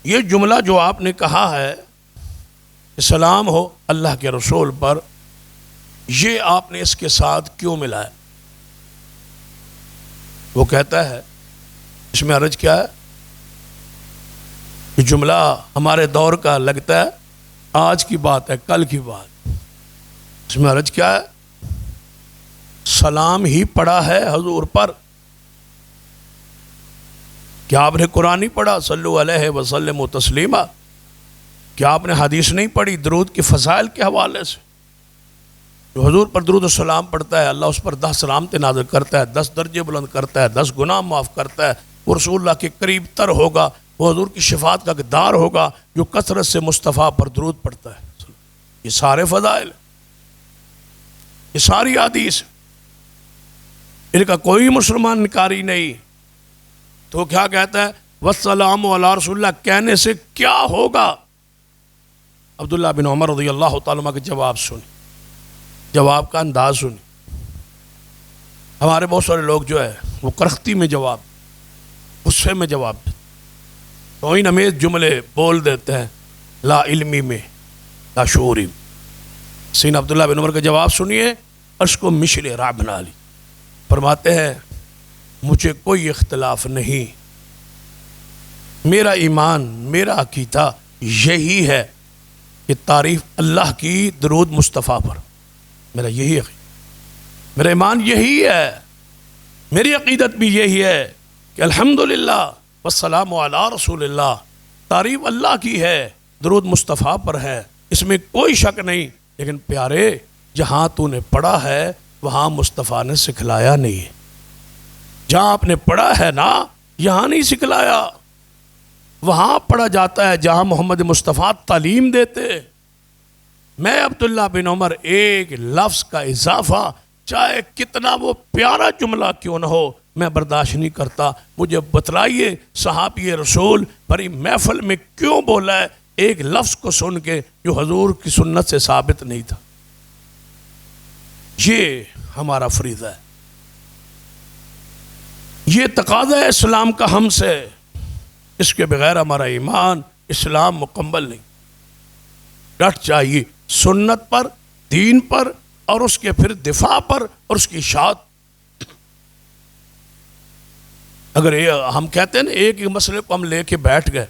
یہ جملہ جو آپ نے کہا ہے سلام ہو اللہ کے رسول پر، یہ آپ نے اس کے ساتھ کیوں ملایا؟ وہ کہتا ہے اس میں عرض کیا ہے؟ یہ جملہ ہمارے دور کا لگتا ہے آج کی بات ہے، کل کی بات. اس میں عرض کیا ہے؟ سلام ہی پڑھا ہے حضور پر. کیا آپ نے قرآن نہیں پڑھا صلو علیہ وسلم تسلیما؟ کیا آپ نے حدیث نہیں پڑھی درود کی فضائل کے حوالے سے؟ جو حضور پر درود و سلام پڑھتا ہے اللہ اس پر 10 سلامتیں نازل کرتا ہے، 10 درجے بلند کرتا ہے، 10 گناہ معاف کرتا ہے. وہ رسول اللہ کے قریب تر ہوگا، وہ حضور کی شفاعت کا حقدار ہوگا جو کثرت سے مصطفیٰ پر درود پڑھتا ہے. یہ سارے فضائل، یہ ساری حدیث، ان کا کوئی مسلمان انکاری نہیں. تو کیا کہتا ہے والسلام علی رسول اللہ کہنے سے کیا ہوگا؟ عبداللہ بن عمر رضی اللہ تعالیٰ عنہ کا جواب سنی، جواب کا انداز سنی. ہمارے بہت سارے لوگ جو ہے وہ کرختی میں جواب، غصے میں جواب دیتے، توہین امیز جملے بول دیتے ہیں لا علمی میں لا شعوری. سیدنا عبداللہ بن عمر کا جواب سنیے، اس کو مشل راہ بنا لی. فرماتے ہیں مجھے کوئی اختلاف نہیں، میرا ایمان میرا عقیدہ یہی ہے کہ تعریف اللہ کی درود مصطفیٰ پر، میرا یہی عقیدہ، میرا ایمان یہی ہے، میری عقیدت بھی یہی ہے کہ الحمدللہ والسلام علی رسول اللہ، تعریف اللہ کی ہے، درود مصطفیٰ پر ہے، اس میں کوئی شک نہیں. لیکن پیارے جہاں تو نے پڑھا ہے وہاں مصطفیٰ نے سکھلایا نہیں ہے. جہاں آپ نے پڑھا ہے نا یہاں نہیں سکھلایا، وہاں پڑھا جاتا ہے جہاں محمد مصطفیٰ تعلیم دیتے. میں عبداللہ بن عمر ایک لفظ کا اضافہ چاہے کتنا وہ پیارا جملہ کیوں نہ ہو میں برداشت نہیں کرتا. مجھے بتلائیے صحابی رسول بڑی محفل میں کیوں بولا ہے ایک لفظ کو سن کے جو حضور کی سنت سے ثابت نہیں تھا. یہ ہمارا فریضہ ہے، یہ تقاضا ہے اسلام کا ہم سے. اس کے بغیر ہمارا ایمان اسلام مکمل نہیں. ڈٹ چاہیے سنت پر، دین پر، اور اس کے پھر دفاع پر اور اس کی اشاعت. اگر ہم کہتے ہیں نا ایک ایک مسئلے کو ہم لے کے بیٹھ گئے،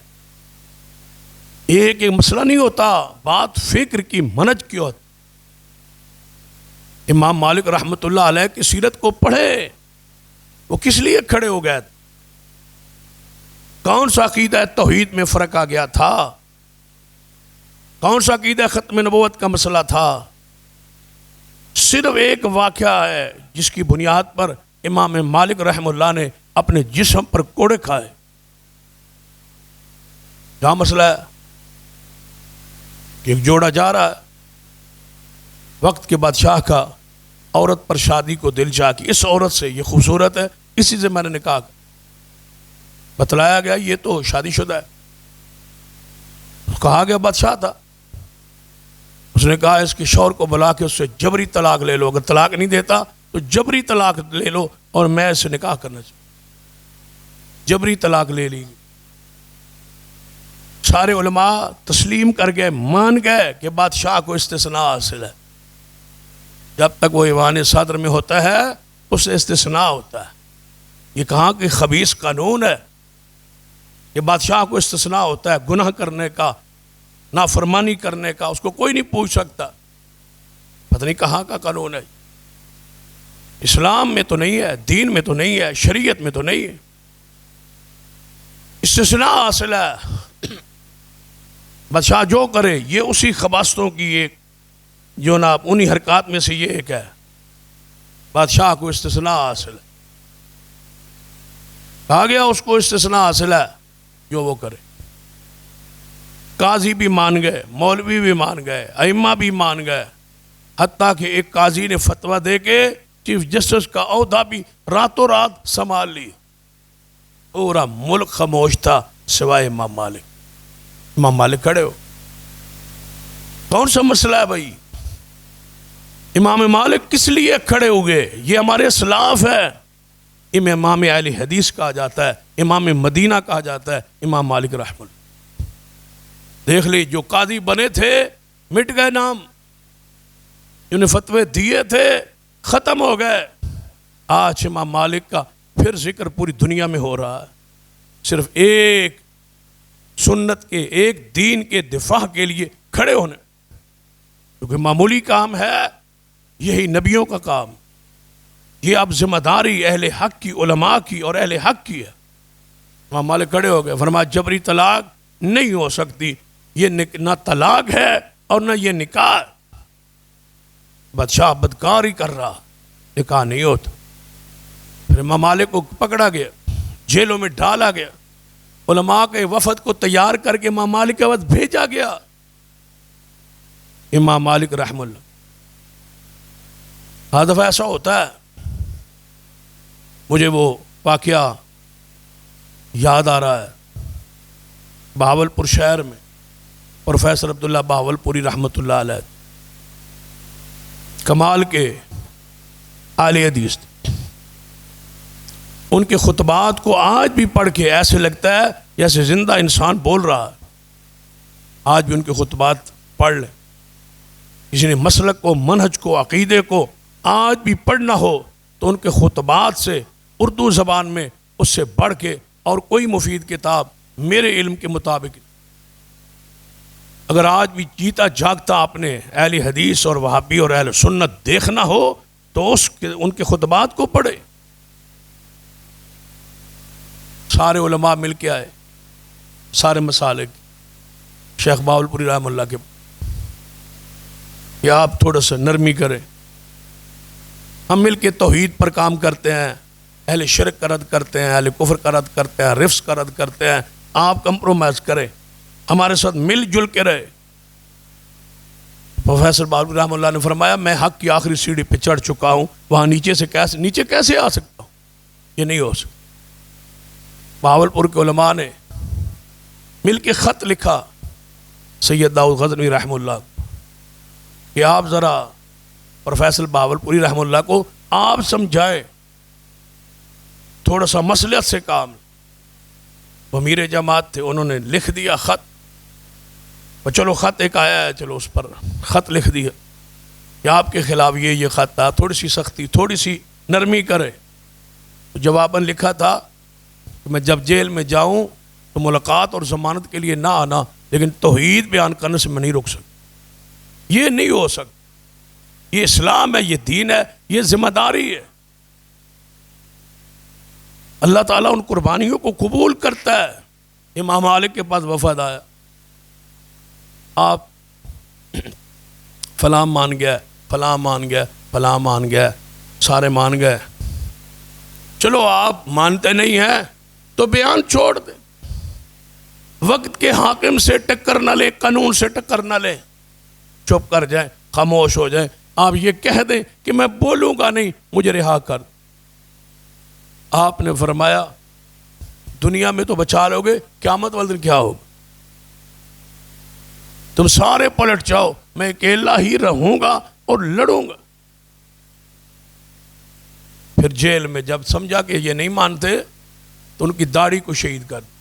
ایک ایک مسئلہ نہیں ہوتا، بات فکر کی منہج کی ہوتی. امام مالک رحمۃ اللہ علیہ کی سیرت کو پڑھے، وہ کس لیے کھڑے ہو گئے؟ کون سا عقیدہ توحید میں فرق آ گیا تھا؟ کون سا عقیدہ ختم نبوت کا مسئلہ تھا؟ صرف ایک واقعہ ہے جس کی بنیاد پر امام مالک رحمہ اللہ نے اپنے جسم پر کوڑے کھائے. کیا مسئلہ ہے؟ کہ ایک جوڑا جا رہا ہے، وقت کے بادشاہ کا عورت پر شادی کو دل چاہ کہ اس عورت سے یہ خوبصورت ہے، اسی سے میں نے نکاح کیا. بتلایا گیا یہ تو شادی شدہ ہے. کہا گیا بادشاہ تھا، اس نے کہا اس کے شوہر کو بلا کے اس سے جبری طلاق لے لو، اگر طلاق نہیں دیتا تو جبری طلاق لے لو اور میں اس سے نکاح کرنا چاہتا ہوں، جبری طلاق لے لی۔ سارے علماء تسلیم کر گئے، مان گئے کہ بادشاہ کو استثناء حاصل ہے، جب تک وہ ایوان صدر میں ہوتا ہے اس سے استثناء ہوتا ہے۔ یہ کہاں کہ خبیث قانون ہے کہ بادشاہ کو استثناء ہوتا ہے گناہ کرنے کا، نافرمانی کرنے کا، اس کو کوئی نہیں پوچھ سکتا۔ پتہ نہیں کہاں کا قانون ہے، اسلام میں تو نہیں ہے، دین میں تو نہیں ہے، شریعت میں تو نہیں ہے، استثناء حاصل ہے۔ بادشاہ جو کرے یہ اسی خباستوں کی ایک جو نا انہی حرکات میں سے یہ ایک ہے، بادشاہ کو استثناء حاصل ہے، کہا گیا اس کو استثناء حاصل ہے جو وہ کرے۔ قاضی بھی مان گئے، مولوی بھی مان گئے، ائمہ بھی مان گئے، حتیٰ کہ ایک قاضی نے فتویٰ دے کے چیف جسٹس کا عہدہ بھی راتوں رات سنبھال لی۔ پورا ملک خاموش تھا سوائے امام مالک۔ امام مالک کھڑے ہو، کون سا مسئلہ ہے بھائی؟ امام مالک کس لیے کھڑے ہوئے؟ یہ ہمارے اسلاف ہے، امام اہل حدیث کہا جاتا ہے، امام مدینہ کہا جاتا ہے امام مالک رحمہ اللہ۔ دیکھ لی جو قاضی بنے تھے مٹ گئے نام، جنہیں فتوے دیے تھے ختم ہو گئے۔ آج امام مالک کا پھر ذکر پوری دنیا میں ہو رہا ہے، صرف ایک سنت کے، ایک دین کے دفاع کے لیے کھڑے ہونے، کیونکہ معمولی کام ہے، یہی نبیوں کا کام، یہ اب ذمہ داری اہل حق کی، علماء کی اور اہل حق کی ہے۔ امام مالک کھڑے ہو گئے، فرمایا جبری طلاق نہیں ہو سکتی، یہ نہ طلاق ہے اور نہ یہ نکاح۔ بادشاہ بدکاری کر رہا، نکاح نہیں ہوتا۔ پھر امام مالک کو پکڑا گیا، جیلوں میں ڈالا گیا، علماء کے وفد کو تیار کر کے امام مالک کے وفد بھیجا گیا۔ امام مالک رحمہ اللہ، ہر دفعہ ایسا ہوتا ہے، مجھے وہ واقعہ یاد آ رہا ہے، بہاولپور شہر میں پروفیسر عبداللہ بہاولپوری رحمۃ اللہ علیہ کمال کے اہل حدیث تھے۔ ان کے خطبات کو آج بھی پڑھ کے ایسے لگتا ہے جیسے زندہ انسان بول رہا ہے۔ آج بھی ان کے خطبات پڑھ لیں، کسی نے مسلک کو، منہج کو، عقیدے کو آج بھی پڑھنا ہو تو ان کے خطبات سے اردو زبان میں اس سے بڑھ کے اور کوئی مفید کتاب میرے علم کے مطابق، اگر آج بھی جیتا جاگتا آپ نے اہل حدیث اور وہابی اور اہل سنت دیکھنا ہو تو ان کے خطبات کو پڑھے۔ سارے علماء مل کے آئے، سارے مسالک، شیخ بہاولپوری رحمہ اللہ کے، کہ آپ تھوڑا سا نرمی کریں، ہم مل کے توحید پر کام کرتے ہیں، اہل شرک کا رد کرتے ہیں، اہل کفر کا رد کرتے ہیں، رفس کا رد کرتے ہیں، آپ کمپرومائز کریں، ہمارے ساتھ مل جل کے رہے۔ پروفیسر بہاولپوری رحمہ اللہ نے فرمایا میں حق کی آخری سیڑھی پہ چڑھ چکا ہوں، وہاں نیچے کیسے آ سکتا ہوں؟ یہ نہیں ہو سکتا۔ بہاولپور کے علماء نے مل کے خط لکھا سید داؤد غزنوی رحمہ اللہ کہ آپ ذرا پروفیسر بہاولپوری رحمہ اللہ کو آپ سمجھائے، تھوڑا سا مصلحت سے کام۔ وہ امیر جماعت تھے، انہوں نے لکھ دیا خط، اور چلو خط ایک آیا ہے، چلو اس پر خط لکھ دیا کہ آپ کے خلاف یہ خط تھا، تھوڑی سی سختی، تھوڑی سی نرمی کرے۔ جواباً لکھا تھا کہ میں جب جیل میں جاؤں تو ملاقات اور ضمانت کے لیے نہ آنا، لیکن توحید بیان کرنے سے میں نہیں روک سکتا، یہ نہیں ہو سکتا، یہ اسلام ہے، یہ دین ہے، یہ ذمہ داری ہے۔ اللہ تعالیٰ ان قربانیوں کو قبول کرتا ہے۔ امام مالک کے پاس وفد آیا، آپ فلاں مان گیا، فلاں مان گیا، فلاں مان گیا، سارے مان گئے، چلو آپ مانتے نہیں ہیں تو بیان چھوڑ دیں، وقت کے حاکم سے ٹکر نہ لیں، قانون سے ٹکر نہ لیں، چپ کر جائیں، خاموش ہو جائیں، آپ یہ کہہ دیں کہ میں بولوں گا نہیں، مجھے رہا کر۔ آپ نے فرمایا دنیا میں تو بچا لو گے، قیامت والے دن کیا ہوگا؟ تم سارے پلٹ جاؤ، میں اکیلا ہی رہوں گا اور لڑوں گا۔ پھر جیل میں جب سمجھا کہ یہ نہیں مانتے تو ان کی داڑھی کو شہید کر دیا۔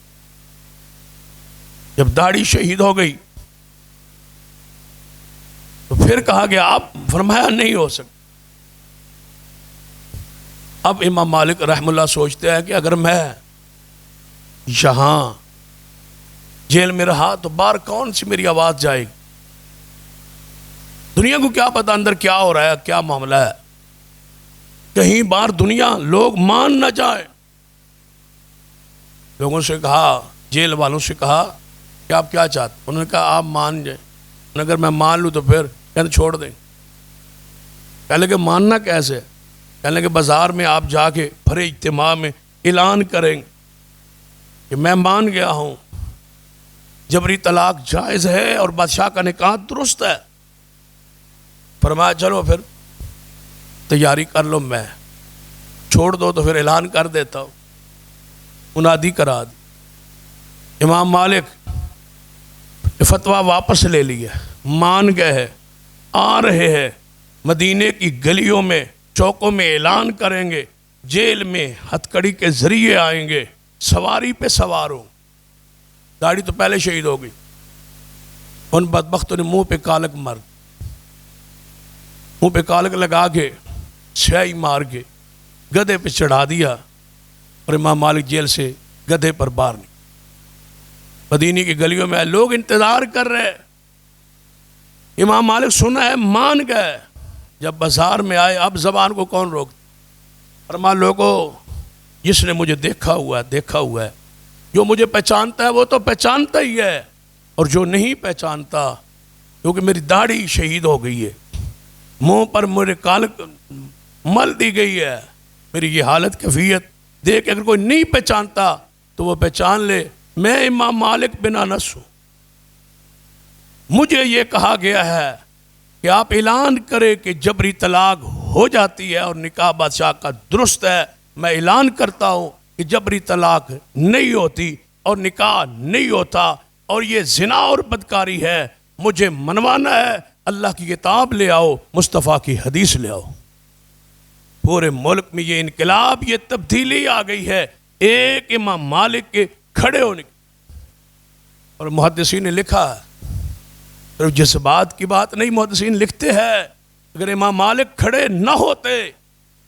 جب داڑھی شہید ہو گئی تو پھر کہا گیا اب، فرمایا نہیں ہو سکتا۔ اب امام مالک رحم اللہ سوچتے ہیں کہ اگر میں یہاں جیل میں رہا تو باہر کون سی میری آواز جائے گی؟ دنیا کو کیا پتا اندر کیا ہو رہا ہے، کیا معاملہ ہے، کہیں باہر دنیا لوگ مان نہ جائیں۔ لوگوں سے کہا، جیل والوں سے کہا کہ آپ کیا چاہتے؟ انہوں نے کہا آپ مان جائیں۔ اگر میں مان لوں تو پھر کہتے چھوڑ دیں۔ کہنے کہ ماننا کیسے؟ کہنے کہ بازار میں آپ جا کے بھرے اجتماع میں اعلان کریں کہ میں مان گیا ہوں، جبری طلاق جائز ہے اور بادشاہ کا نکاح درست ہے۔ فرمایا چلو پھر تیاری کر لو، میں چھوڑ دو تو پھر اعلان کر دیتا ہوں۔ منادی کرا دی۔ امام مالک فتویٰ واپس لے لیا، مان گئے ہیں، آ رہے ہیں، مدینے کی گلیوں میں چوکوں میں اعلان کریں گے، جیل میں ہتھکڑی کے ذریعے آئیں گے، سواری پہ سوار ہوں۔ داڑھی تو پہلے شہید ہو گئی، ان بدبختوں نے منہ پہ کالک مار، منہ پہ کالک لگا کے سیاہی مار کے گدھے پہ چڑھا دیا، اور امام مالک جیل سے گدھے پر باہر نکلے۔ مدینے کی گلیوں میں لوگ انتظار کر رہے، امام مالک سنا ہے، مان گئے۔ جب بازار میں آئے اب زبان کو کون روک؟ فرمایا لوگوں، جس نے مجھے دیکھا ہوا ہے، جو مجھے پہچانتا ہے وہ تو پہچانتا ہی ہے، اور جو نہیں پہچانتا کیونکہ میری داڑھی شہید ہو گئی ہے، منہ پر میرے کالک مل دی گئی ہے، میری یہ حالت کیفیت دیکھ اگر کوئی نہیں پہچانتا تو وہ پہچان لے میں امام مالک بن انس ہوں۔ مجھے یہ کہا گیا ہے کہ آپ اعلان کریں کہ جبری طلاق ہو جاتی ہے اور نکاح بادشاہ کا درست ہے۔ میں اعلان کرتا ہوں کہ جبری طلاق نہیں ہوتی اور نکاح نہیں ہوتا، اور یہ زنا اور بدکاری ہے، مجھے منوانا ہے، اللہ کی کتاب لے آؤ، مصطفیٰ کی حدیث لے آؤ۔ پورے ملک میں یہ انقلاب، یہ تبدیلی آ گئی ہے ایک امام مالک کے کھڑے ہونے کی۔ اور محدثین نے لکھا ہے، صرف جذبات کی بات نہیں، محدثین لکھتے ہیں اگر امام مالک کھڑے نہ ہوتے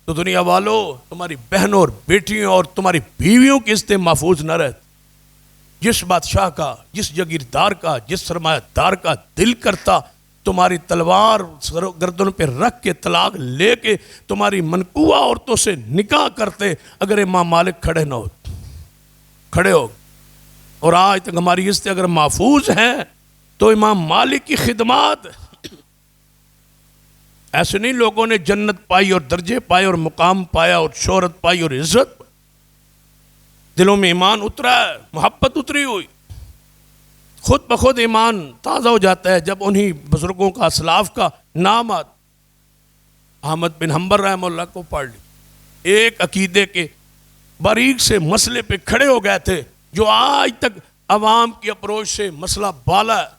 تو دنیا والوں، تمہاری بہنوں اور بیٹیوں اور تمہاری بیویوں کی عزتیں محفوظ نہ رہتی۔ جس بادشاہ کا، جس جگیردار کا، جس سرمایہ دار کا دل کرتا تمہاری تلوار گردن پہ رکھ کے طلاق لے کے تمہاری منقوہ عورتوں سے نکاح کرتے، اگر امام مالک کھڑے نہ ہوتے، کھڑے ہو۔ اور آج تک ہماری عزتیں اگر محفوظ ہیں تو امام مالک کی خدمات۔ ایسے نہیں لوگوں نے جنت پائی اور درجے پائے اور مقام پایا اور شہرت پائی اور عزت، دلوں میں ایمان اترا ہے، محبت اتری ہوئی، خود بخود ایمان تازہ ہو جاتا ہے جب انہی بزرگوں کا، اسلاف کا نام آتا۔ احمد بن حنبل رحمہ اللہ کو پڑھ لی، ایک عقیدے کے باریک سے مسئلے پہ کھڑے ہو گئے تھے جو آج تک عوام کی اپروچ سے مسئلہ بالا ہے،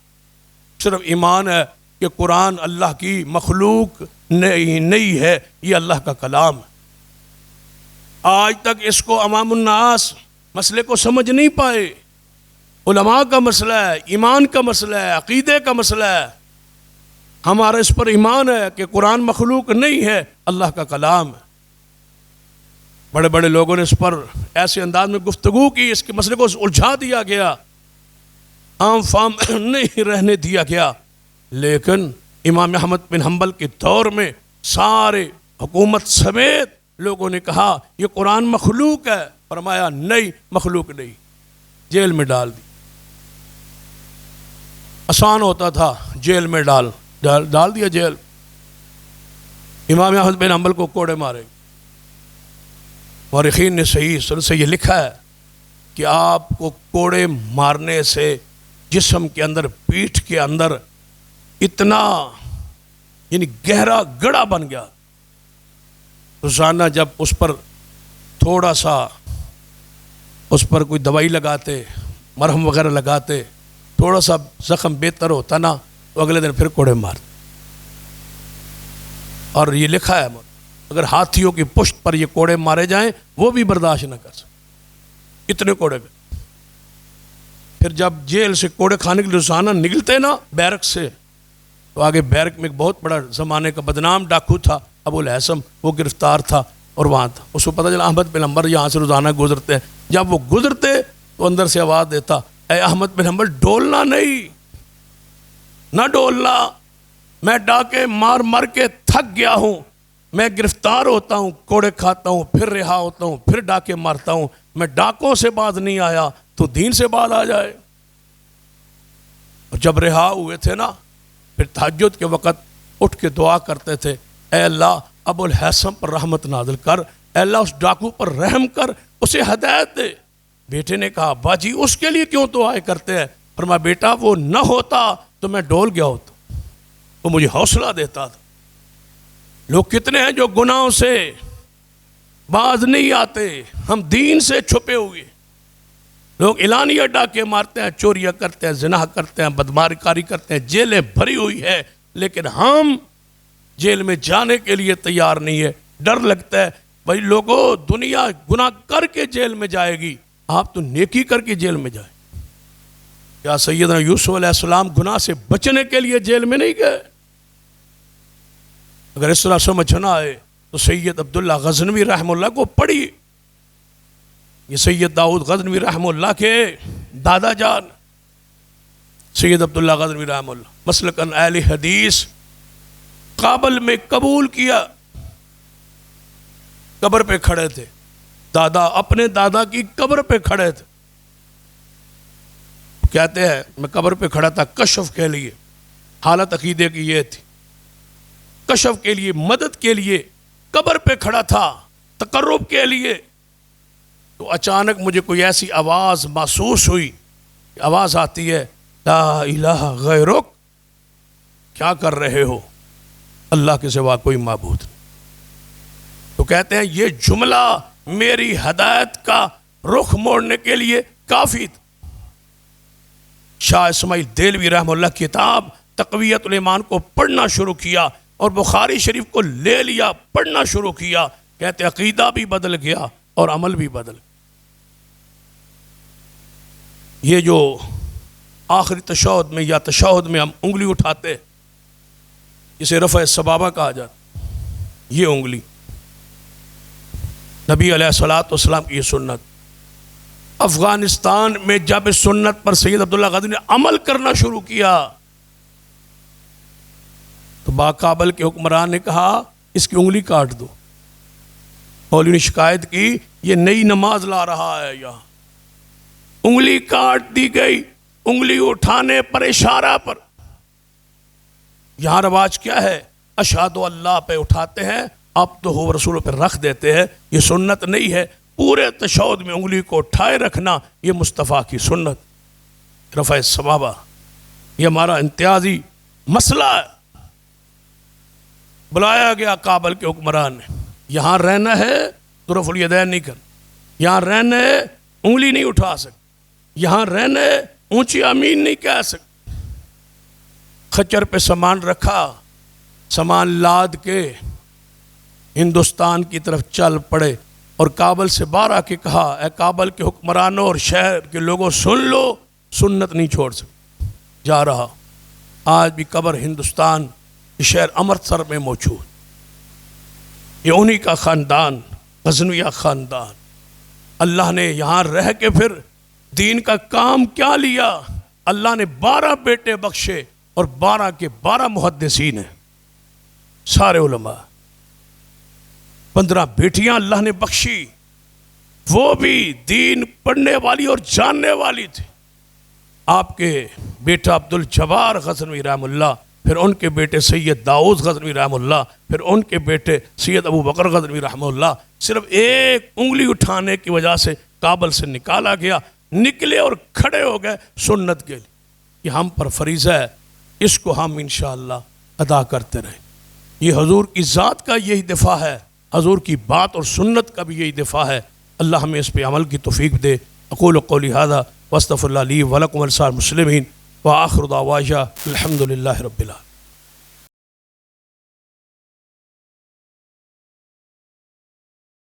صرف ایمان ہے کہ قرآن اللہ کی مخلوق نہیں ہے، یہ اللہ کا کلام ہے۔ آج تک اس کو عوام الناس مسئلے کو سمجھ نہیں پائے۔ علماء کا مسئلہ ہے، ایمان کا مسئلہ ہے، عقیدے کا مسئلہ ہے۔ ہمارا اس پر ایمان ہے کہ قرآن مخلوق نہیں ہے، اللہ کا کلام ہے۔ بڑے بڑے لوگوں نے اس پر ایسے انداز میں گفتگو کی، اس کے مسئلے کو الجھا دیا گیا، عام فام نہیں رہنے دیا گیا۔ لیکن امام احمد بن حنبل کے دور میں سارے حکومت سمیت لوگوں نے کہا یہ قرآن مخلوق ہے، فرمایا نہیں، مخلوق نہیں، جیل میں ڈال دی۔ آسان ہوتا تھا جیل میں ڈال دیا جیل۔ امام احمد بن حنبل کو کوڑے مارے۔ مورخین نے صحیح سن سے یہ لکھا ہے کہ آپ کو کوڑے مارنے سے جسم کے اندر، پیٹھ کے اندر اتنا یعنی گہرا گڑھا بن گیا، روزانہ جب اس پر تھوڑا سا اس پر کوئی دوائی لگاتے، مرہم وغیرہ لگاتے، تھوڑا سا زخم بہتر ہوتا نا تو اگلے دن پھر کوڑے مارتے۔ اور یہ لکھا ہے اگر ہاتھیوں کی پشت پر یہ کوڑے مارے جائیں وہ بھی برداشت نہ کر سکتے، اتنے کوڑے گئے۔ پھر جب جیل سے کوڑے کھانے کے لیے روزانہ نکلتے نا بیرک سے، تو آگے بیرک میں ایک بہت بڑا زمانے کا بدنام ڈاکو تھا ابو الحسن، وہ گرفتار تھا اور وہاں تھا۔ اس کو پتہ چلا احمد بن حنبل یہاں سے روزانہ گزرتے ہیں، جب وہ گزرتے تو اندر سے آواز دیتا، اے احمد بن حنبل ڈولنا نہیں، نہ ڈولنا، میں ڈاکے مار مار کے تھک گیا ہوں، میں گرفتار ہوتا ہوں، کوڑے کھاتا ہوں، پھر رہا ہوتا ہوں، پھر ڈاکے مارتا ہوں، میں ڈاکوں سے باز نہیں آیا تو دین سے باز آ جائے۔ اور جب رہا ہوئے تھے نا، پھر تہجد کے وقت اٹھ کے دعا کرتے تھے، اے اللہ ابو الحسن پر رحمت نازل کر، اے اللہ اس ڈاکو پر رحم کر، اسے ہدایت دے۔ بیٹے نے کہا ابا جی اس کے لیے کیوں دعائیں کرتے ہیں؟ فرمایا بیٹا وہ نہ ہوتا تو میں ڈول گیا ہوتا، وہ مجھے حوصلہ دیتا تھا۔ لوگ کتنے ہیں جو گناہوں سے باز نہیں آتے، ہم دین سے چھپے ہوئے، لوگ اعلانیہ ڈاکے مارتے ہیں، چوریاں کرتے ہیں، زنا کرتے ہیں، بدمعاشی کرتے ہیں، جیلیں بھری ہوئی ہے، لیکن ہم جیل میں جانے کے لیے تیار نہیں ہے۔ ڈر لگتا ہے بھائی لوگوں دنیا گناہ کر کے جیل میں جائے گی، آپ تو نیکی کر کے جیل میں جائیں۔ کیا سیدنا یوسف علیہ السلام گناہ سے بچنے کے لیے جیل میں نہیں گئے؟ اگر اس طرح سمجھنا ہے تو سید عبداللہ غزنوی رحمہ اللہ کو پڑھی۔ یہ سید داؤد غزنوی رحمہ اللہ کے دادا جان سید عبداللہ غزنوی رحمہ اللہ، مسلکن اہل حدیث، کابل میں قبول کیا، قبر پہ کھڑے تھے، دادا اپنے دادا کی قبر پہ کھڑے تھے، کہتے ہیں میں قبر پہ کھڑا تھا کشف کے لیے، حالت عقیدے کی یہ تھی، کشف کے لیے، مدد کے لیے قبر پہ کھڑا تھا، تقرب کے لیے۔ تو اچانک مجھے کوئی ایسی آواز محسوس ہوئی، آواز آتی ہے لا الہ غیرک، کیا کر رہے ہو؟ اللہ کے سوا کوئی معبود نہیں۔ تو کہتے ہیں یہ جملہ میری ہدایت کا رخ موڑنے کے لیے کافی تھا۔ شاہ اسماعیل دہلوی رحمہ اللہ کتاب تقویت الایمان کو پڑھنا شروع کیا اور بخاری شریف کو لے لیا، پڑھنا شروع کیا، کہتے عقیدہ بھی بدل گیا اور عمل بھی بدل گیا۔ یہ جو آخری تشہد میں یا تشہد میں ہم انگلی اٹھاتے، اسے رفع سبابہ کہا جاتا، یہ انگلی نبی علیہ الصلوۃ والسلام کی یہ سنت۔ افغانستان میں جب اس سنت پر سید عبداللہ غزنوی نے عمل کرنا شروع کیا تو باکابل کے حکمران نے کہا اس کی انگلی کاٹ دو۔ مولوی نے شکایت کی یہ نئی نماز لا رہا ہے، یہاں انگلی کاٹ دی گئی، انگلی اٹھانے پر، اشارہ پر۔ یہاں رواج کیا ہے؟ اشہد اللہ پہ اٹھاتے ہیں، اب تو ہو رسولوں پہ رکھ دیتے ہیں، یہ سنت نہیں ہے۔ پورے تشہد میں انگلی کو اٹھائے رکھنا یہ مصطفیٰ کی سنت، رفع سبابہ، یہ ہمارا امتیازی مسئلہ ہے۔ بلایا گیا کابل کے حکمران نے، یہاں رہنا ہے تو رفع الیدین نہیں کرنا، یہاں رہنا ہے انگلی نہیں اٹھا سکتے، یہاں رہنا ہے اونچی آمین نہیں کہہ سکتے۔ خچر پہ سامان رکھا، سامان لاد کے ہندوستان کی طرف چل پڑے اور کابل سے باہر آ کے کہا اے کابل کے حکمرانوں اور شہر کے لوگوں سن لو، سنت نہیں چھوڑ سکتے۔ جا رہا، آج بھی قبر ہندوستان کے شہر امرتسر میں موجود، یہ انہی کا خاندان، غزنویہ خاندان۔ اللہ نے یہاں رہ کے پھر دین کا کام کیا لیا؟ اللہ نے 12 بیٹے بخشے اور 12 کے 12 محدثین ہیں، سارے علماء۔ 15 بیٹیاں اللہ نے بخشی، وہ بھی دین پڑھنے والی اور جاننے والی تھی۔ آپ کے بیٹا عبدالجبار غزنوی رحمہ اللہ، پھر ان کے بیٹے سید داؤد غزنوی رحمہ اللہ، پھر ان کے بیٹے سید ابو بکر غزنوی رحمہ اللہ، صرف ایک انگلی اٹھانے کی وجہ سے کابل سے نکالا گیا، نکلے اور کھڑے ہو گئے سنت کے لیے۔ یہ ہم پر فریضہ ہے، اس کو ہم انشاءاللہ ادا کرتے رہیں۔ یہ حضور کی ذات کا یہی دفاع ہے، حضور کی بات اور سنت کا بھی یہی دفاع ہے۔ اللہ ہمیں اس پہ عمل کی توفیق دے۔ اقول قولی ھذا واستغفر اللہ لی ولکم ولسائر المسلمین وآخر دعوانا الحمد للہ رب العالمین۔